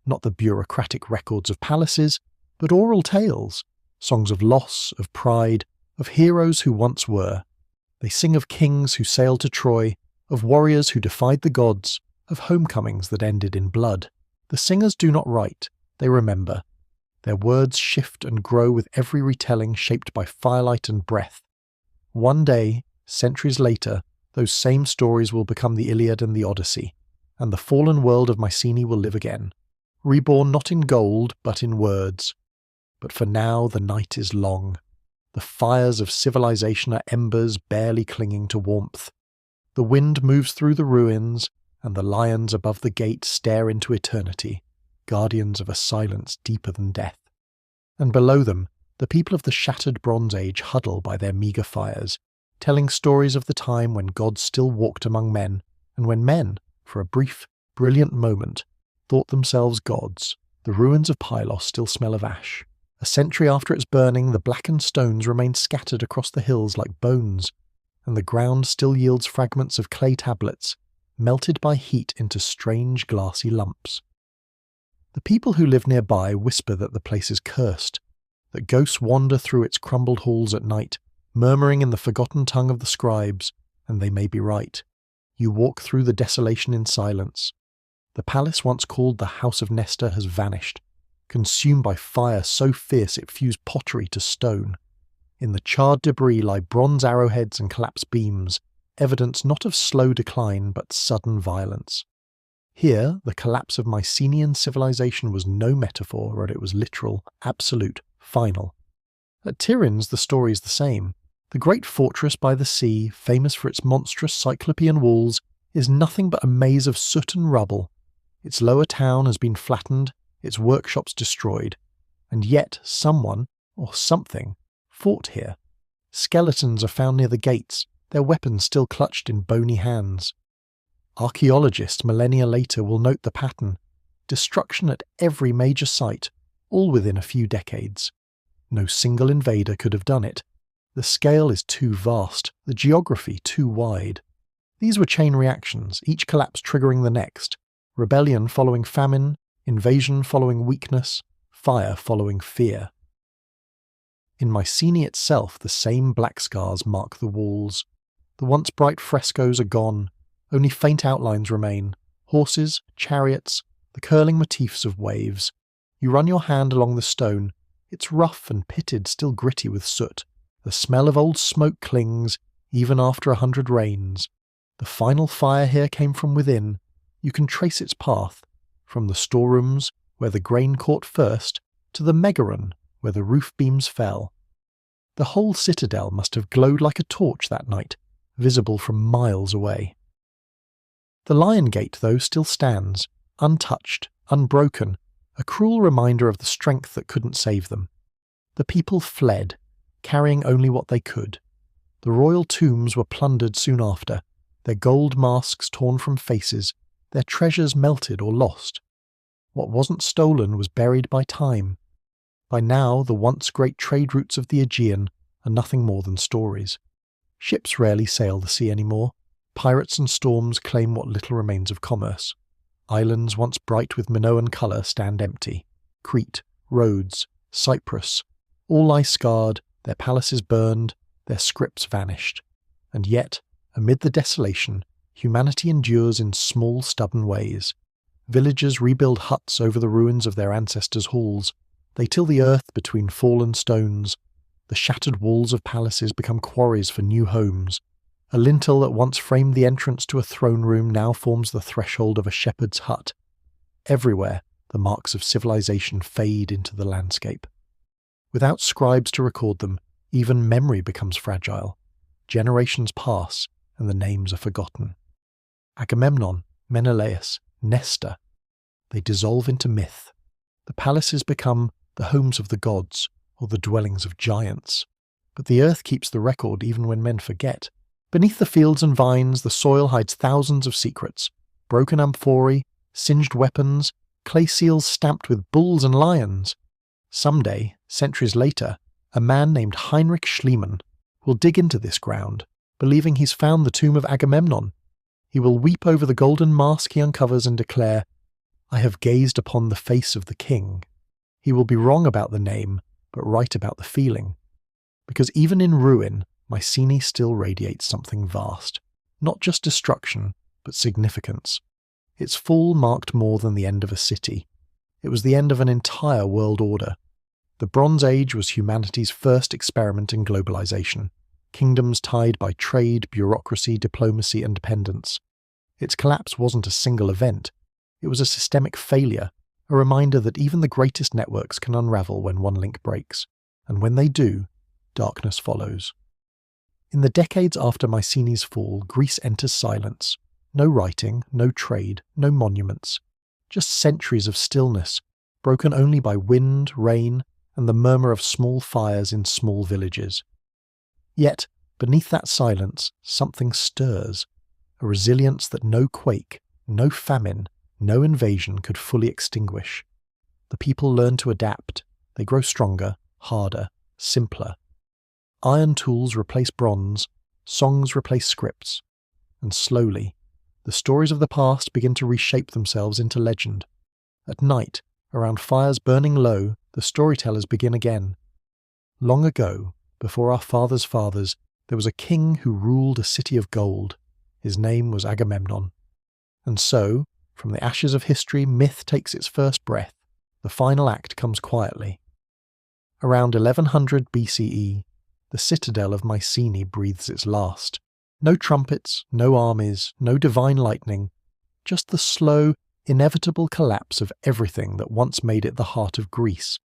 not the bureaucratic records of palaces, but oral tales, songs of loss, of pride, of heroes who once were. They sing of kings who sailed to Troy, of warriors who defied the gods, of homecomings that ended in blood. The singers do not write, they remember. Their words shift and grow with every retelling shaped by firelight and breath. One day, centuries later, those same stories will become the Iliad and the Odyssey, and the fallen world of Mycenae will live again, reborn not in gold but in words. But for now the night is long. The fires of civilization are embers barely clinging to warmth. The wind moves through the ruins, and the lions above the gate stare into eternity, guardians of a silence deeper than death. And below them, the people of the shattered Bronze Age huddle by their meagre fires, telling stories of the time when gods still walked among men, and when men, for a brief, brilliant moment, thought themselves gods. The ruins of Pylos still smell of ash. A century after its burning, the blackened stones remain scattered across the hills like bones, and the ground still yields fragments of clay tablets, melted by heat into strange glassy lumps. The people who live nearby whisper that the place is cursed, that ghosts wander through its crumbled halls at night, murmuring in the forgotten tongue of the scribes, and they may be right. You walk through the desolation in silence. The palace once called the House of Nestor has vanished, consumed by fire so fierce it fused pottery to stone. In the charred debris lie bronze arrowheads and collapsed beams, evidence not of slow decline but sudden violence. Here, the collapse of Mycenaean civilization was no metaphor, but it was literal, absolute, final. At Tiryns, the story is the same. The great fortress by the sea, famous for its monstrous cyclopean walls, is nothing but a maze of soot and rubble. Its lower town has been flattened, its workshops destroyed, and yet someone, or something, fought here. Skeletons are found near the gates, their weapons still clutched in bony hands. Archaeologists millennia later will note the pattern: destruction at every major site, all within a few decades. No single invader could have done it. The scale is too vast, the geography too wide. These were chain reactions, each collapse triggering the next. Rebellion following famine, invasion following weakness, fire following fear. In Mycenae itself, the same black scars mark the walls. The once bright frescoes are gone, only faint outlines remain: horses, chariots, the curling motifs of waves. You run your hand along the stone. It's rough and pitted, still gritty with soot. The smell of old smoke clings, even after 100 rains. The final fire here came from within. You can trace its path, from the storerooms, where the grain caught first, to the megaron, where the roof beams fell. The whole citadel must have glowed like a torch that night, visible from miles away. The Lion Gate, though, still stands, untouched, unbroken, a cruel reminder of the strength that couldn't save them. The people fled, carrying only what they could. The royal tombs were plundered soon after, their gold masks torn from faces, their treasures melted or lost. What wasn't stolen was buried by time. By now, the once great trade routes of the Aegean are nothing more than stories. Ships rarely sail the sea anymore. Pirates and storms claim what little remains of commerce. Islands once bright with Minoan colour stand empty. Crete, Rhodes, Cyprus, all lie scarred, their palaces burned, their scripts vanished. And yet, amid the desolation, humanity endures in small, stubborn ways. Villagers rebuild huts over the ruins of their ancestors' halls. They till the earth between fallen stones. The shattered walls of palaces become quarries for new homes. A lintel that once framed the entrance to a throne room now forms the threshold of a shepherd's hut. Everywhere, the marks of civilization fade into the landscape. Without scribes to record them, even memory becomes fragile. Generations pass, and the names are forgotten. Agamemnon, Menelaus, Nestor. They dissolve into myth. The palaces become the homes of the gods, or the dwellings of giants. But the earth keeps the record even when men forget. Beneath the fields and vines, the soil hides thousands of secrets: broken amphorae, singed weapons, clay seals stamped with bulls and lions. Someday, centuries later, a man named Heinrich Schliemann will dig into this ground, believing he's found the tomb of Agamemnon. He will weep over the golden mask he uncovers and declare, "I have gazed upon the face of the king." He will be wrong about the name, but right about the feeling. Because even in ruin, Mycenae still radiates something vast. Not just destruction, but significance. Its fall marked more than the end of a city. It was the end of an entire world order. The Bronze Age was humanity's first experiment in globalization. Kingdoms tied by trade, bureaucracy, diplomacy, and dependence. Its collapse wasn't a single event. It was a systemic failure, a reminder that even the greatest networks can unravel when one link breaks. And when they do, darkness follows. In the decades after Mycenae's fall, Greece enters silence. No writing, no trade, no monuments. Just centuries of stillness, broken only by wind, rain, and the murmur of small fires in small villages. Yet, Beneath that silence, something stirs, a resilience that no quake, no famine, no invasion could fully extinguish. The people learn to adapt. They grow stronger, harder, simpler. Iron tools replace bronze, songs replace scripts, and slowly, the stories of the past begin to reshape themselves into legend. At night, around fires burning low, the storytellers begin again. Long ago, before our fathers' fathers, there was a king who ruled a city of gold. His name was Agamemnon. And so, from the ashes of history, myth takes its first breath. The final act comes quietly. Around 1100 BCE, the citadel of Mycenae breathes its last. No trumpets, no armies, no divine lightning, just the slow, inevitable collapse of everything that once made it the heart of Greece.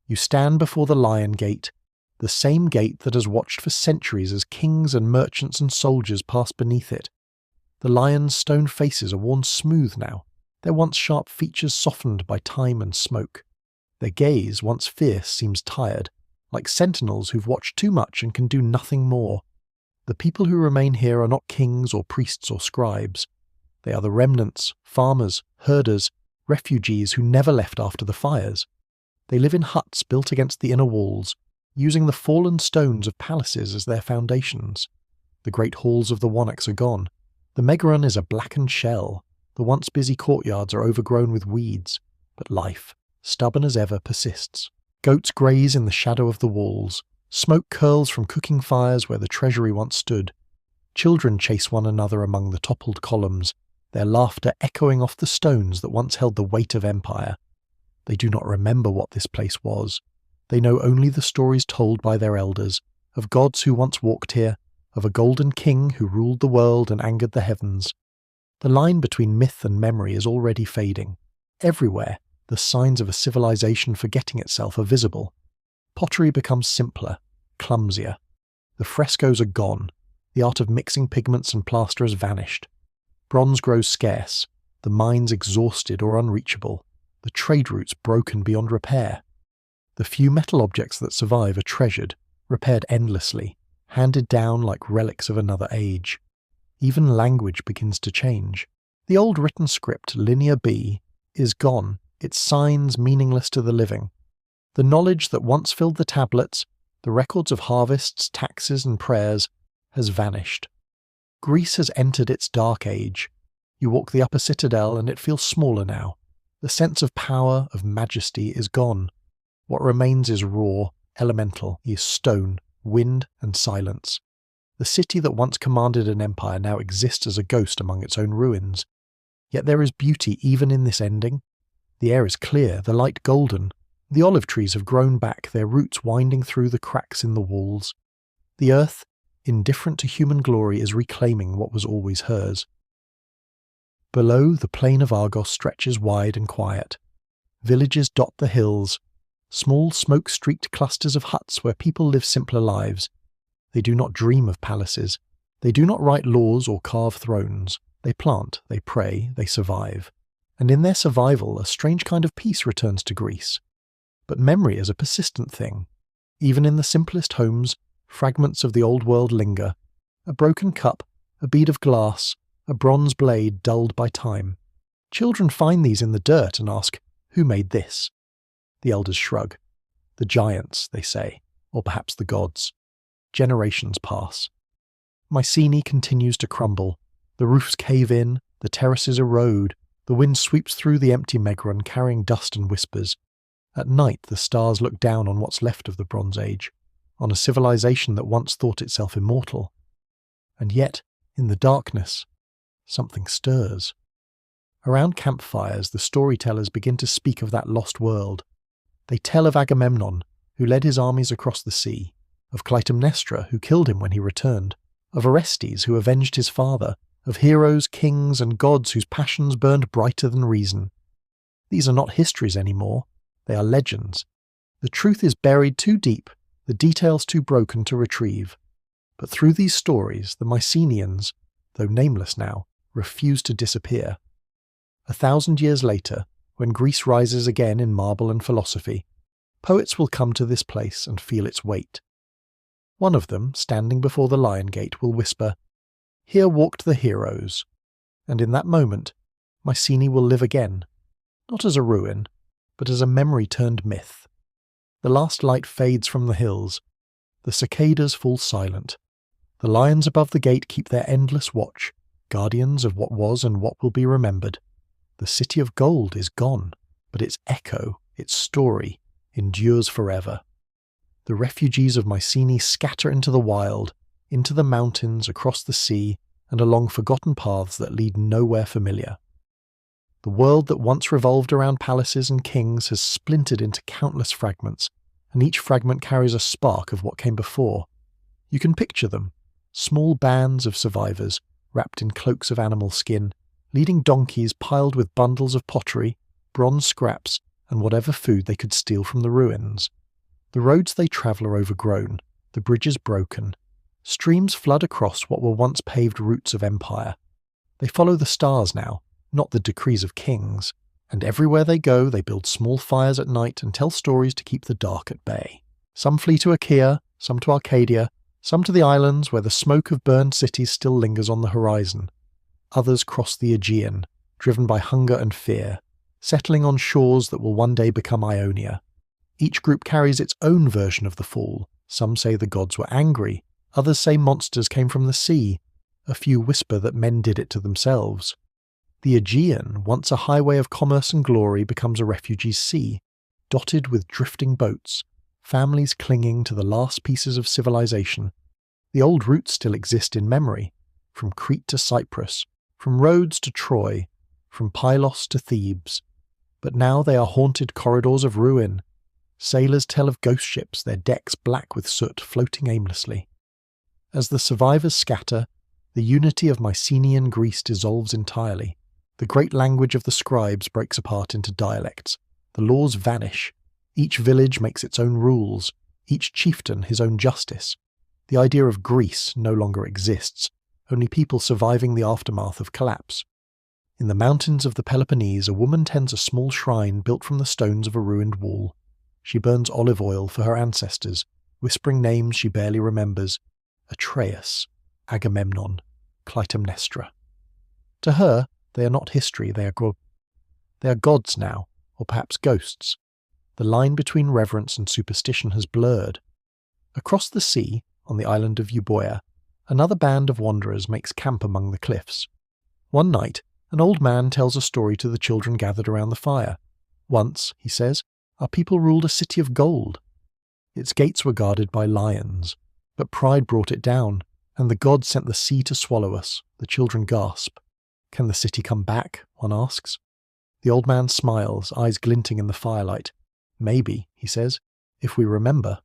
You stand before the Lion Gate, the same gate that has watched for centuries as kings and merchants and soldiers pass beneath it. The lion's stone faces are worn smooth now, their once sharp features softened by time and smoke. Their gaze, once fierce, seems tired, like sentinels who've watched too much and can do nothing more. The people who remain here are not kings or priests or scribes. They are the remnants, farmers, herders, refugees who never left after the fires. They live in huts built against the inner walls, using the fallen stones of palaces as their foundations. The great halls of the Wanax are gone. The Megaron is a blackened shell. The once busy courtyards are overgrown with weeds. But life, stubborn as ever, persists. Goats graze in the shadow of the walls. Smoke curls from cooking fires where the treasury once stood. Children chase one another among the toppled columns, their laughter echoing off the stones that once held the weight of empire. They do not remember what this place was. They know only the stories told by their elders, of gods who once walked here, of a golden king who ruled the world and angered the heavens. The line between myth and memory is already fading. Everywhere, the signs of a civilization forgetting itself are visible. Pottery becomes simpler, clumsier. The frescoes are gone. The art of mixing pigments and plaster has vanished. Bronze grows scarce, the mines exhausted or unreachable, the trade routes broken beyond repair. The few metal objects that survive are treasured, repaired endlessly, handed down like relics of another age. Even language begins to change. The old written script, Linear B, is gone, its signs meaningless to the living. The knowledge that once filled the tablets, the records of harvests, taxes and prayers, has vanished. Greece has entered its dark age. You walk the upper citadel and it feels smaller now. The sense of power, of majesty is gone. What remains is raw, elemental, is stone, wind and silence. The city that once commanded an empire now exists as a ghost among its own ruins. Yet there is beauty even in this ending. The air is clear, the light golden. The olive trees have grown back, their roots winding through the cracks in the walls. The earth, indifferent to human glory, is reclaiming what was always hers. Below, the plain of Argos stretches wide and quiet. Villages dot the hills, small smoke-streaked clusters of huts where people live simpler lives. They do not dream of palaces. They do not write laws or carve thrones. They plant, they pray, they survive. And in their survival, a strange kind of peace returns to Greece. But memory is a persistent thing. Even in the simplest homes, fragments of the old world linger. A broken cup, a bead of glass, a bronze blade dulled by time. Children find these in the dirt and ask, "Who made this?" The elders shrug. "The giants," they say, or perhaps the gods. Generations pass. Mycenae continues to crumble. The roofs cave in, the terraces erode, the wind sweeps through the empty Megaron carrying dust and whispers. At night the stars look down on what's left of the Bronze Age, on a civilization that once thought itself immortal. And yet, in the darkness, something stirs. Around campfires, the storytellers begin to speak of that lost world. They tell of Agamemnon, who led his armies across the sea, of Clytemnestra, who killed him when he returned, of Orestes, who avenged his father, of heroes, kings, and gods whose passions burned brighter than reason. These are not histories anymore. They are legends. The truth is buried too deep, the details too broken to retrieve. But through these stories, the Mycenaeans, though nameless now, refuse to disappear. 1,000 years later, when Greece rises again in marble and philosophy, poets will come to this place and feel its weight. One of them, standing before the lion gate, will whisper, "Here walked the heroes," and in that moment, Mycenae will live again, not as a ruin, but as a memory turned myth. The last light fades from the hills. The cicadas fall silent. The lions above the gate keep their endless watch, guardians of what was and what will be remembered. The city of gold is gone, but its echo, its story, endures forever. The refugees of Mycenae scatter into the wild, into the mountains, across the sea, and along forgotten paths that lead nowhere familiar. The world that once revolved around palaces and kings has splintered into countless fragments, and each fragment carries a spark of what came before. You can picture them, small bands of survivors, wrapped in cloaks of animal skin, leading donkeys piled with bundles of pottery, bronze scraps, and whatever food they could steal from the ruins. The roads they travel are overgrown, the bridges broken. Streams flood across what were once paved routes of empire. They follow the stars now, not the decrees of kings, and everywhere they go they build small fires at night and tell stories to keep the dark at bay. Some flee to Achaia, some to Arcadia, some to the islands where the smoke of burned cities still lingers on the horizon. Others cross the Aegean, driven by hunger and fear, settling on shores that will one day become Ionia. Each group carries its own version of the fall. Some say the gods were angry, others say monsters came from the sea. A few whisper that men did it to themselves. The Aegean, once a highway of commerce and glory, becomes a refugee's sea, dotted with drifting boats, families clinging to the last pieces of civilization. The old routes still exist in memory, from Crete to Cyprus, from Rhodes to Troy, from Pylos to Thebes. But now they are haunted corridors of ruin. Sailors tell of ghost ships, their decks black with soot, floating aimlessly. As the survivors scatter, the unity of Mycenaean Greece dissolves entirely. The great language of the scribes breaks apart into dialects. The laws vanish. Each village makes its own rules, each chieftain his own justice. The idea of Greece no longer exists, only people surviving the aftermath of collapse. In the mountains of the Peloponnese, a woman tends a small shrine built from the stones of a ruined wall. She burns olive oil for her ancestors, whispering names she barely remembers: Atreus, Agamemnon, Clytemnestra. To her, they are not history, they are gods now, or perhaps ghosts. The line between reverence and superstition has blurred. Across the sea, on the island of Euboea, another band of wanderers makes camp among the cliffs. One night, an old man tells a story to the children gathered around the fire. Once, he says, our people ruled a city of gold. Its gates were guarded by lions, but pride brought it down, and the gods sent the sea to swallow us. The children gasp. Can the city come back? One asks. The old man smiles, eyes glinting in the firelight. Maybe, he says, if we remember.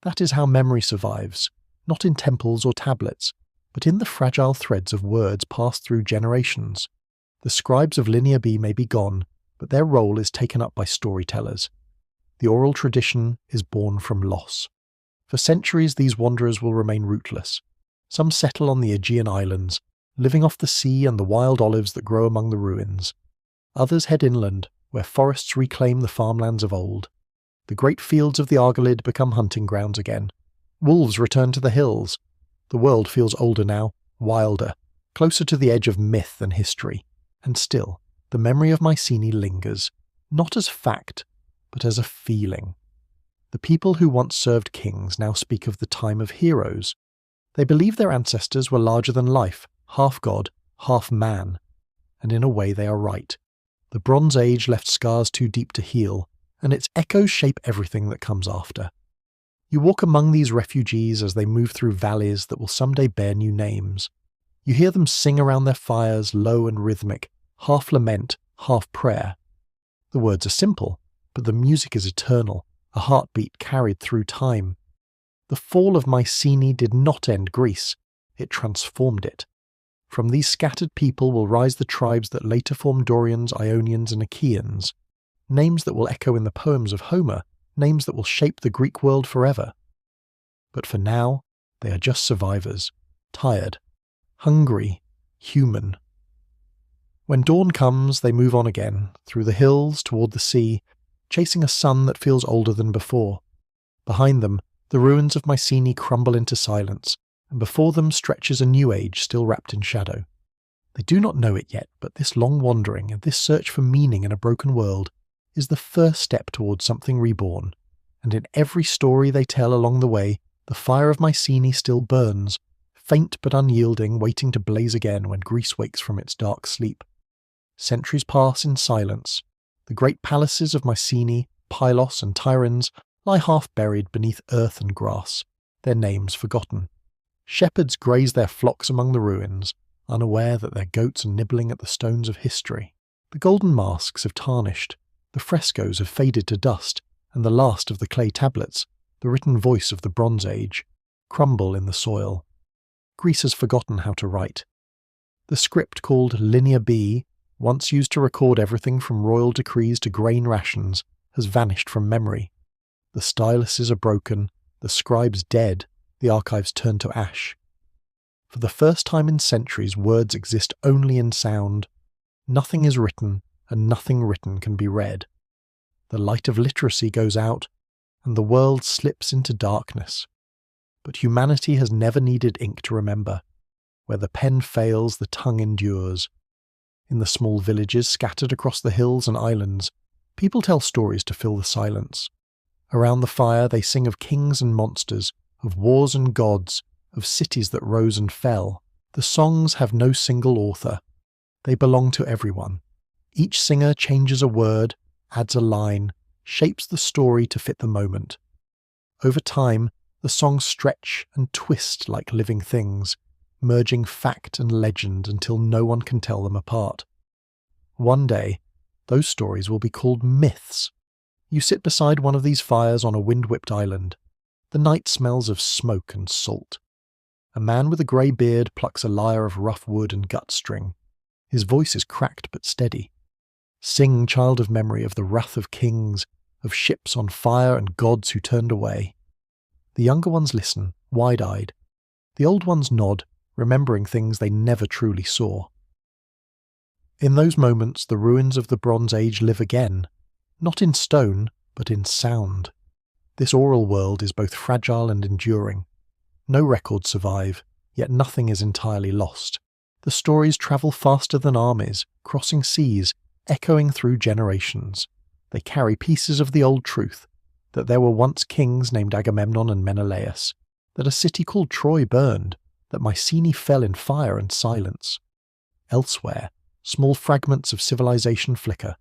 That is how memory survives, not in temples or tablets, but in the fragile threads of words passed through generations. The scribes of Linear B may be gone, but their role is taken up by storytellers. The oral tradition is born from loss. For centuries these wanderers will remain rootless. Some settle on the Aegean islands, living off the sea and the wild olives that grow among the ruins. Others head inland, where forests reclaim the farmlands of old. The great fields of the Argolid become hunting grounds again. Wolves return to the hills. The world feels older now, wilder, closer to the edge of myth than history. And still, the memory of Mycenae lingers, not as fact, but as a feeling. The people who once served kings now speak of the time of heroes. They believe their ancestors were larger than life, half god, half man. And in a way they are right. The Bronze Age left scars too deep to heal, and its echoes shape everything that comes after. You walk among these refugees as they move through valleys that will someday bear new names. You hear them sing around their fires, low and rhythmic, half lament, half prayer. The words are simple, but the music is eternal, a heartbeat carried through time. The fall of Mycenae did not end Greece, it transformed it. From these scattered people will rise the tribes that later formed Dorians, Ionians and Achaeans, names that will echo in the poems of Homer, names that will shape the Greek world forever. But for now, they are just survivors, tired, hungry, human. When dawn comes, they move on again, through the hills toward the sea, chasing a sun that feels older than before. Behind them, The ruins of Mycenae crumble into silence, and before them stretches a new age still wrapped in shadow. They do not know it yet, but this long wandering and this search for meaning in a broken world is the first step towards something reborn, and in every story they tell along the way, the fire of Mycenae still burns, faint but unyielding, waiting to blaze again when Greece wakes from its dark sleep. Centuries pass in silence. The great palaces of Mycenae, Pylos and Tiryns lie half buried beneath earth and grass, their names forgotten. Shepherds graze their flocks among the ruins, unaware that their goats are nibbling at the stones of history. The golden masks have tarnished, the frescoes have faded to dust, and the last of the clay tablets, the written voice of the Bronze Age, crumble in the soil. Greece has forgotten how to write. The script called Linear B, once used to record everything from royal decrees to grain rations, has vanished from memory. The styluses are broken, the scribes dead, the archives turned to ash. For the first time in centuries, words exist only in sound. Nothing is written, and nothing written can be read. The light of literacy goes out, and the world slips into darkness. But humanity has never needed ink to remember. Where the pen fails, the tongue endures. In the small villages scattered across the hills and islands, people tell stories to fill the silence. Around the fire they sing of kings and monsters, of wars and gods, of cities that rose and fell. The songs have no single author. They belong to everyone. Each singer changes a word, adds a line, shapes the story to fit the moment. Over time, the songs stretch and twist like living things, merging fact and legend until no one can tell them apart. One day, those stories will be called myths. You sit beside one of these fires on a wind-whipped island. The night smells of smoke and salt. A man with a grey beard plucks a lyre of rough wood and gut string. His voice is cracked but steady. Sing, child of memory, of the wrath of kings, of ships on fire and gods who turned away. The younger ones listen, wide-eyed. The old ones nod, remembering things they never truly saw. In those moments, the ruins of the Bronze Age live again, not in stone, but in sound. This oral world is both fragile and enduring. No records survive, yet nothing is entirely lost. The stories travel faster than armies, crossing seas, echoing through generations. They carry pieces of the old truth, that there were once kings named Agamemnon and Menelaus, that a city called Troy burned, that Mycenae fell in fire and silence. Elsewhere, small fragments of civilization flicker.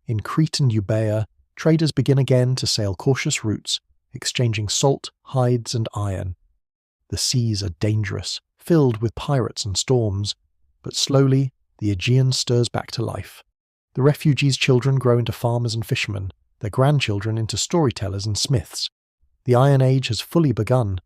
In Crete and Euboea, traders begin again to sail cautious routes, exchanging salt, hides, and iron. The seas are dangerous, filled with pirates and storms, but slowly the Aegean stirs back to life. The refugees' children grow into farmers and fishermen, their grandchildren into storytellers and smiths. The Iron Age has fully begun.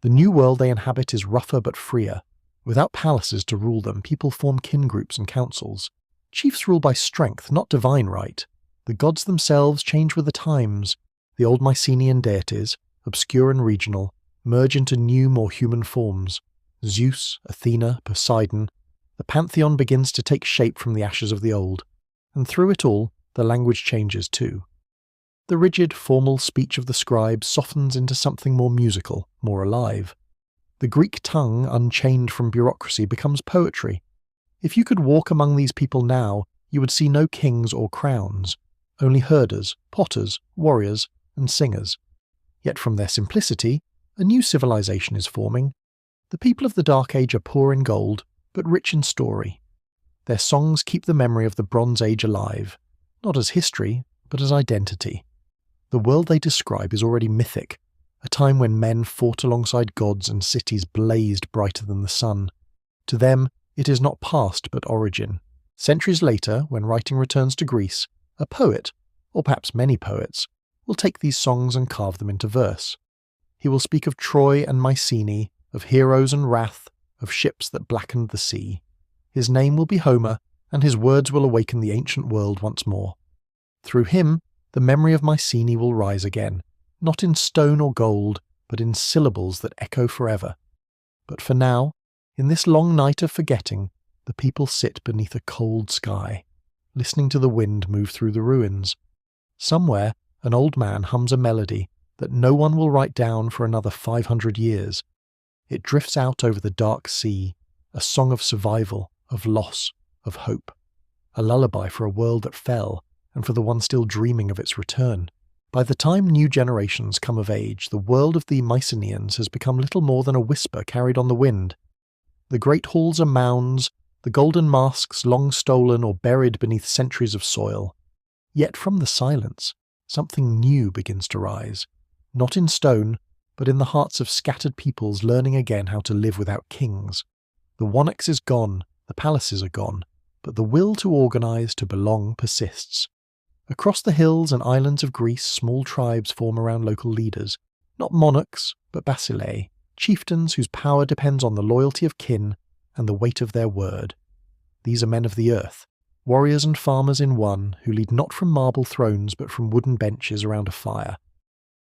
The new world they inhabit is rougher but freer. Without palaces to rule them, people form kin groups and councils. Chiefs rule by strength, not divine right. The gods themselves change with the times. The old Mycenaean deities, obscure and regional, merge into new, more human forms. Zeus, Athena, Poseidon. The pantheon begins to take shape from the ashes of the old. And through it all, the language changes too. The rigid, formal speech of the scribes softens into something more musical, more alive. The Greek tongue, unchained from bureaucracy, becomes poetry. If you could walk among these people now, you would see no kings or crowns, only herders, potters, warriors, and singers. Yet from their simplicity, a new civilization is forming. The people of the Dark Age are poor in gold, but rich in story. Their songs keep the memory of the Bronze Age alive, not as history, but as identity. The world they describe is already mythic, a time when men fought alongside gods and cities blazed brighter than the sun. To them, it is not past but origin. Centuries later, when writing returns to Greece, a poet, or perhaps many poets, will take these songs and carve them into verse. He will speak of Troy and Mycenae, of heroes and wrath, of ships that blackened the sea. His name will be Homer, and his words will awaken the ancient world once more. Through him, the memory of Mycenae will rise again, not in stone or gold, but in syllables that echo forever. But for now, in this long night of forgetting, the people sit beneath a cold sky, listening to the wind move through the ruins. Somewhere, an old man hums a melody that no one will write down for another 500 years. It drifts out over the dark sea, a song of survival, of loss, of hope, a lullaby for a world that fell and for the one still dreaming of its return. By the time new generations come of age, the world of the Mycenaeans has become little more than a whisper carried on the wind. The great halls are mounds, the golden masks long stolen or buried beneath centuries of soil. Yet from the silence, something new begins to rise, not in stone, but in the hearts of scattered peoples learning again how to live without kings. The wannocks is gone, the palaces are gone, but the will to organise, to belong, persists. Across the hills and islands of Greece, small tribes form around local leaders, not monarchs, but basileae, chieftains whose power depends on the loyalty of kin and the weight of their word. These are men of the earth, warriors and farmers in one, who lead not from marble thrones but from wooden benches around a fire.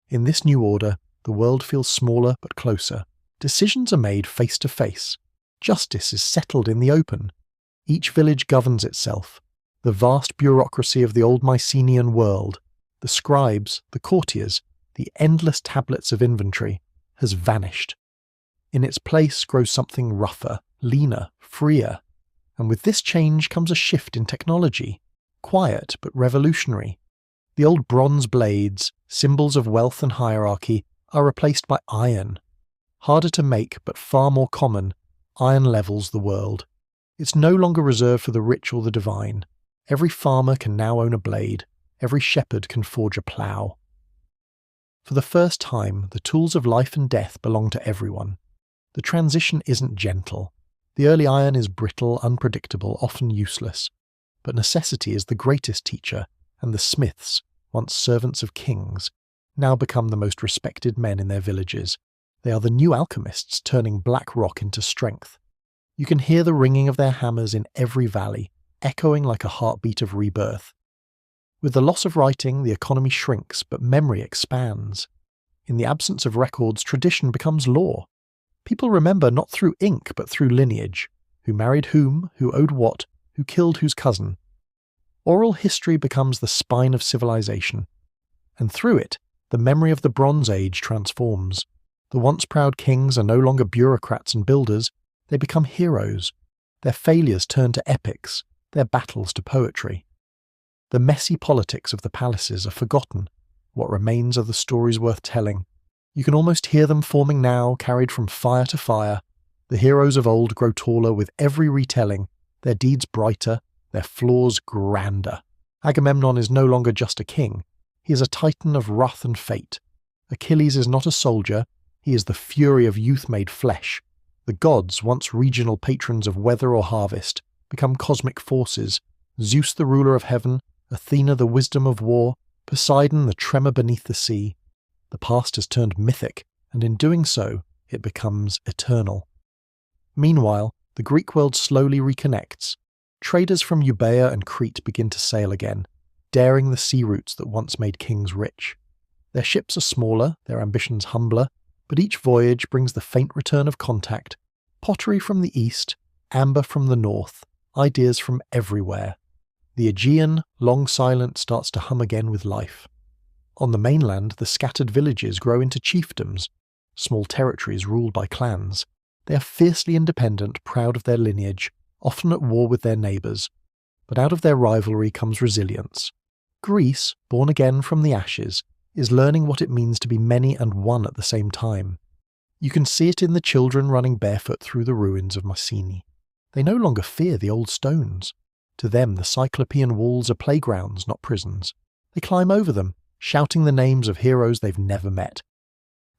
In this new order, the world feels smaller but closer. Decisions are made face to face. Justice is settled in the open. Each village governs itself. The vast bureaucracy of the old Mycenaean world, the scribes, the courtiers, the endless tablets of inventory, has vanished. In its place grows something rougher, leaner, freer. And with this change comes a shift in technology, quiet but revolutionary. The old bronze blades, symbols of wealth and hierarchy, are replaced by iron. Harder to make but far more common, iron levels the world. It's no longer reserved for the rich or the divine. Every farmer can now own a blade. Every shepherd can forge a plough. For the first time, the tools of life and death belong to everyone. The transition isn't gentle. The early iron is brittle, unpredictable, often useless. But necessity is the greatest teacher, and the smiths, once servants of kings, now become the most respected men in their villages. They are the new alchemists turning black rock into strength. You can hear the ringing of their hammers in every valley, echoing like a heartbeat of rebirth. With the loss of writing, the economy shrinks, but memory expands. In the absence of records, tradition becomes law. People remember not through ink, but through lineage. Who married whom, who owed what, who killed whose cousin. Oral history becomes the spine of civilization. And through it, the memory of the Bronze Age transforms. The once proud kings are no longer bureaucrats and builders, they become heroes. Their failures turn to epics, their battles to poetry. The messy politics of the palaces are forgotten. What remains are the stories worth telling. You can almost hear them forming now, carried from fire to fire. The heroes of old grow taller with every retelling, their deeds brighter, their flaws grander. Agamemnon is no longer just a king. He is a titan of wrath and fate. Achilles is not a soldier. He is the fury of youth made flesh. The gods, once regional patrons of weather or harvest, become cosmic forces. Zeus the ruler of heaven, Athena the wisdom of war, Poseidon the tremor beneath the sea. The past has turned mythic, and in doing so, it becomes eternal. Meanwhile, the Greek world slowly reconnects. Traders from Euboea and Crete begin to sail again, daring the sea routes that once made kings rich. Their ships are smaller, their ambitions humbler, but each voyage brings the faint return of contact, pottery from the east, amber from the north, ideas from everywhere. The Aegean, long silent, starts to hum again with life. On the mainland, the scattered villages grow into chiefdoms, small territories ruled by clans. They are fiercely independent, proud of their lineage, often at war with their neighbours. But out of their rivalry comes resilience. Greece, born again from the ashes, is learning what it means to be many and one at the same time. You can see it in the children running barefoot through the ruins of Mycenae. They no longer fear the old stones. To them, the Cyclopean walls are playgrounds, not prisons. They climb over them, shouting the names of heroes they've never met.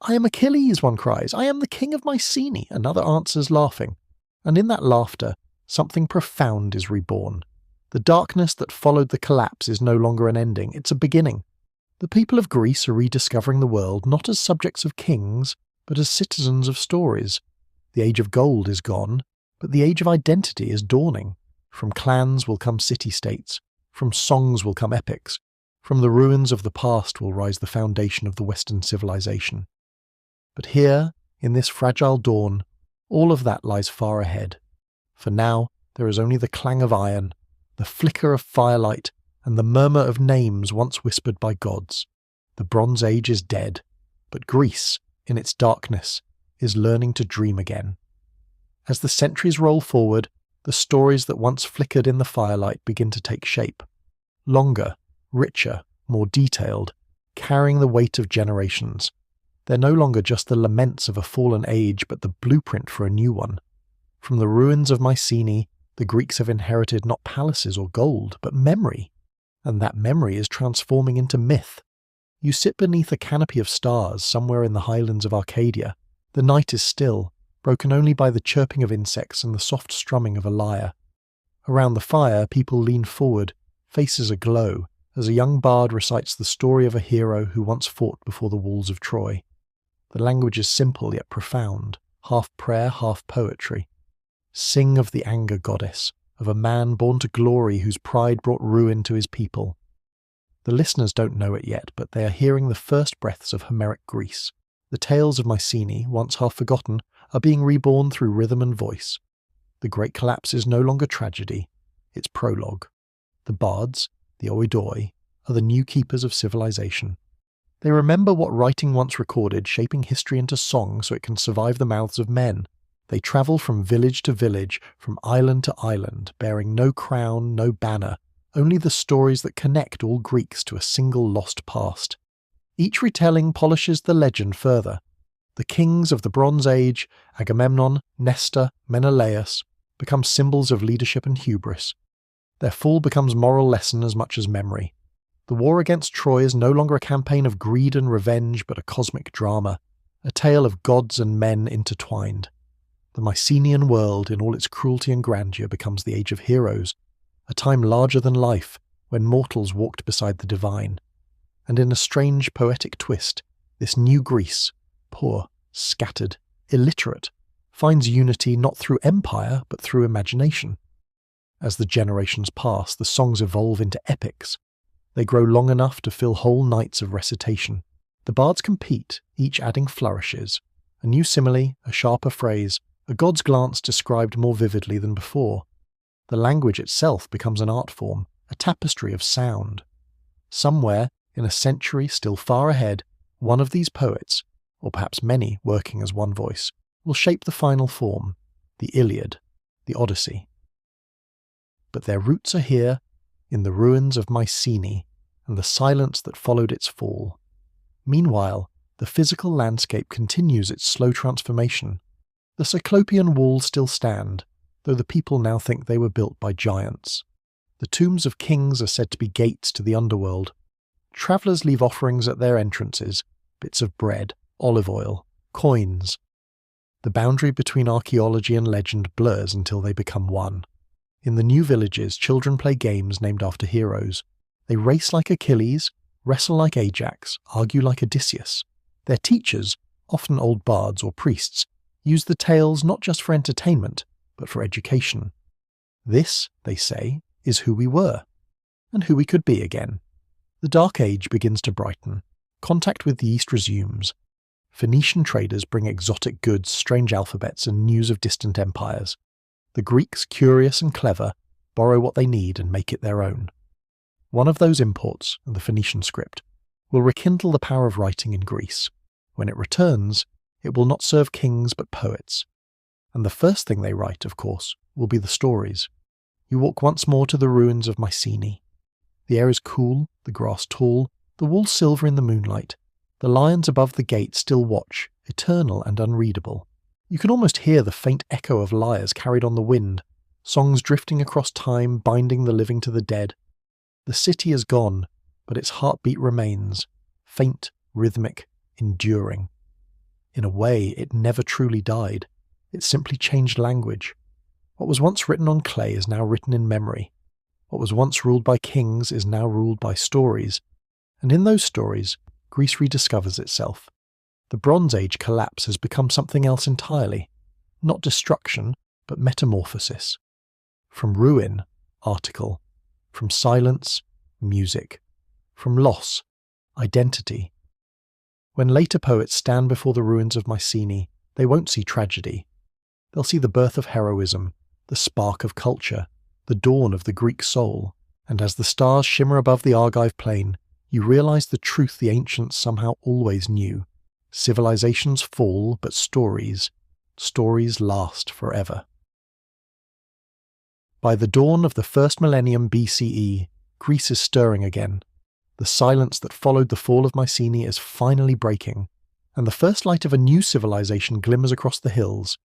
"I am Achilles," one cries. "I am the king of Mycenae," another answers, laughing. And in that laughter, something profound is reborn. The darkness that followed the collapse is no longer an ending, it's a beginning. The people of Greece are rediscovering the world not as subjects of kings, but as citizens of stories. The age of gold is gone, but the age of identity is dawning. From clans will come city-states, from songs will come epics, from the ruins of the past will rise the foundation of the Western civilization. But here, in this fragile dawn, all of that lies far ahead. For now, there is only the clang of iron, the flicker of firelight, and the murmur of names once whispered by gods. The Bronze Age is dead. But Greece, in its darkness, is learning to dream again. As the centuries roll forward, the stories that once flickered in the firelight begin to take shape. Longer, richer, more detailed, carrying the weight of generations. They're no longer just the laments of a fallen age, but the blueprint for a new one. From the ruins of Mycenae, the Greeks have inherited not palaces or gold, but memory. And that memory is transforming into myth. You sit beneath a canopy of stars somewhere in the highlands of Arcadia. The night is still, broken only by the chirping of insects and the soft strumming of a lyre. Around the fire, people lean forward, faces aglow, as a young bard recites the story of a hero who once fought before the walls of Troy. The language is simple yet profound, half prayer, half poetry. Sing of the anger goddess, of a man born to glory whose pride brought ruin to his people. The listeners don't know it yet, but they are hearing the first breaths of Homeric Greece. The tales of Mycenae, once half forgotten, are being reborn through rhythm and voice. The Great Collapse is no longer tragedy, it's prologue. The bards, the oidoi, are the new keepers of civilization. They remember what writing once recorded, shaping history into song so it can survive the mouths of men. They travel from village to village, from island to island, bearing no crown, no banner, only the stories that connect all Greeks to a single lost past. Each retelling polishes the legend further. The kings of the Bronze Age, Agamemnon, Nestor, Menelaus, become symbols of leadership and hubris. Their fall becomes moral lesson as much as memory. The war against Troy is no longer a campaign of greed and revenge, but a cosmic drama, a tale of gods and men intertwined. The Mycenaean world, in all its cruelty and grandeur, becomes the age of heroes, a time larger than life, when mortals walked beside the divine. And in a strange poetic twist, this new Greece, poor, scattered, illiterate, finds unity not through empire, but through imagination. As the generations pass, the songs evolve into epics. They grow long enough to fill whole nights of recitation. The bards compete, each adding flourishes. A new simile, a sharper phrase, a god's glance described more vividly than before. The language itself becomes an art form, a tapestry of sound. Somewhere, in a century still far ahead, one of these poets, or perhaps many working as one voice, will shape the final form, the Iliad, the Odyssey. But their roots are here, in the ruins of Mycenae, and the silence that followed its fall. Meanwhile, the physical landscape continues its slow transformation. The Cyclopean walls still stand, though the people now think they were built by giants. The tombs of kings are said to be gates to the underworld. Travellers leave offerings at their entrances, bits of bread, olive oil, coins. The boundary between archaeology and legend blurs until they become one. In the new villages, children play games named after heroes. They race like Achilles, wrestle like Ajax, argue like Odysseus. Their teachers, often old bards or priests, use the tales not just for entertainment, but for education. This, they say, is who we were, and who we could be again. The Dark Age begins to brighten. Contact with the East resumes. Phoenician traders bring exotic goods, strange alphabets, and news of distant empires. The Greeks, curious and clever, borrow what they need and make it their own. One of those imports, the Phoenician script, will rekindle the power of writing in Greece. When it returns, it will not serve kings but poets. And the first thing they write, of course, will be the stories. You walk once more to the ruins of Mycenae. The air is cool, the grass tall, the walls silver in the moonlight. The lions above the gate still watch, eternal and unreadable. You can almost hear the faint echo of lyres carried on the wind, songs drifting across time, binding the living to the dead. The city is gone, but its heartbeat remains, faint, rhythmic, enduring. In a way, it never truly died. It simply changed language. What was once written on clay is now written in memory. What was once ruled by kings is now ruled by stories. And in those stories, Greece rediscovers itself. The Bronze Age collapse has become something else entirely. Not destruction, but metamorphosis. From ruin, article. From silence, music. From loss, identity. When later poets stand before the ruins of Mycenae, they won't see tragedy. They'll see the birth of heroism, the spark of culture, the dawn of the Greek soul. And as the stars shimmer above the Argive plain, you realize the truth the ancients somehow always knew. Civilizations fall, but stories last forever. By the dawn of the first millennium BCE, Greece is stirring again. The silence that followed the fall of Mycenae is finally breaking, and the first light of a new civilization glimmers across the hills.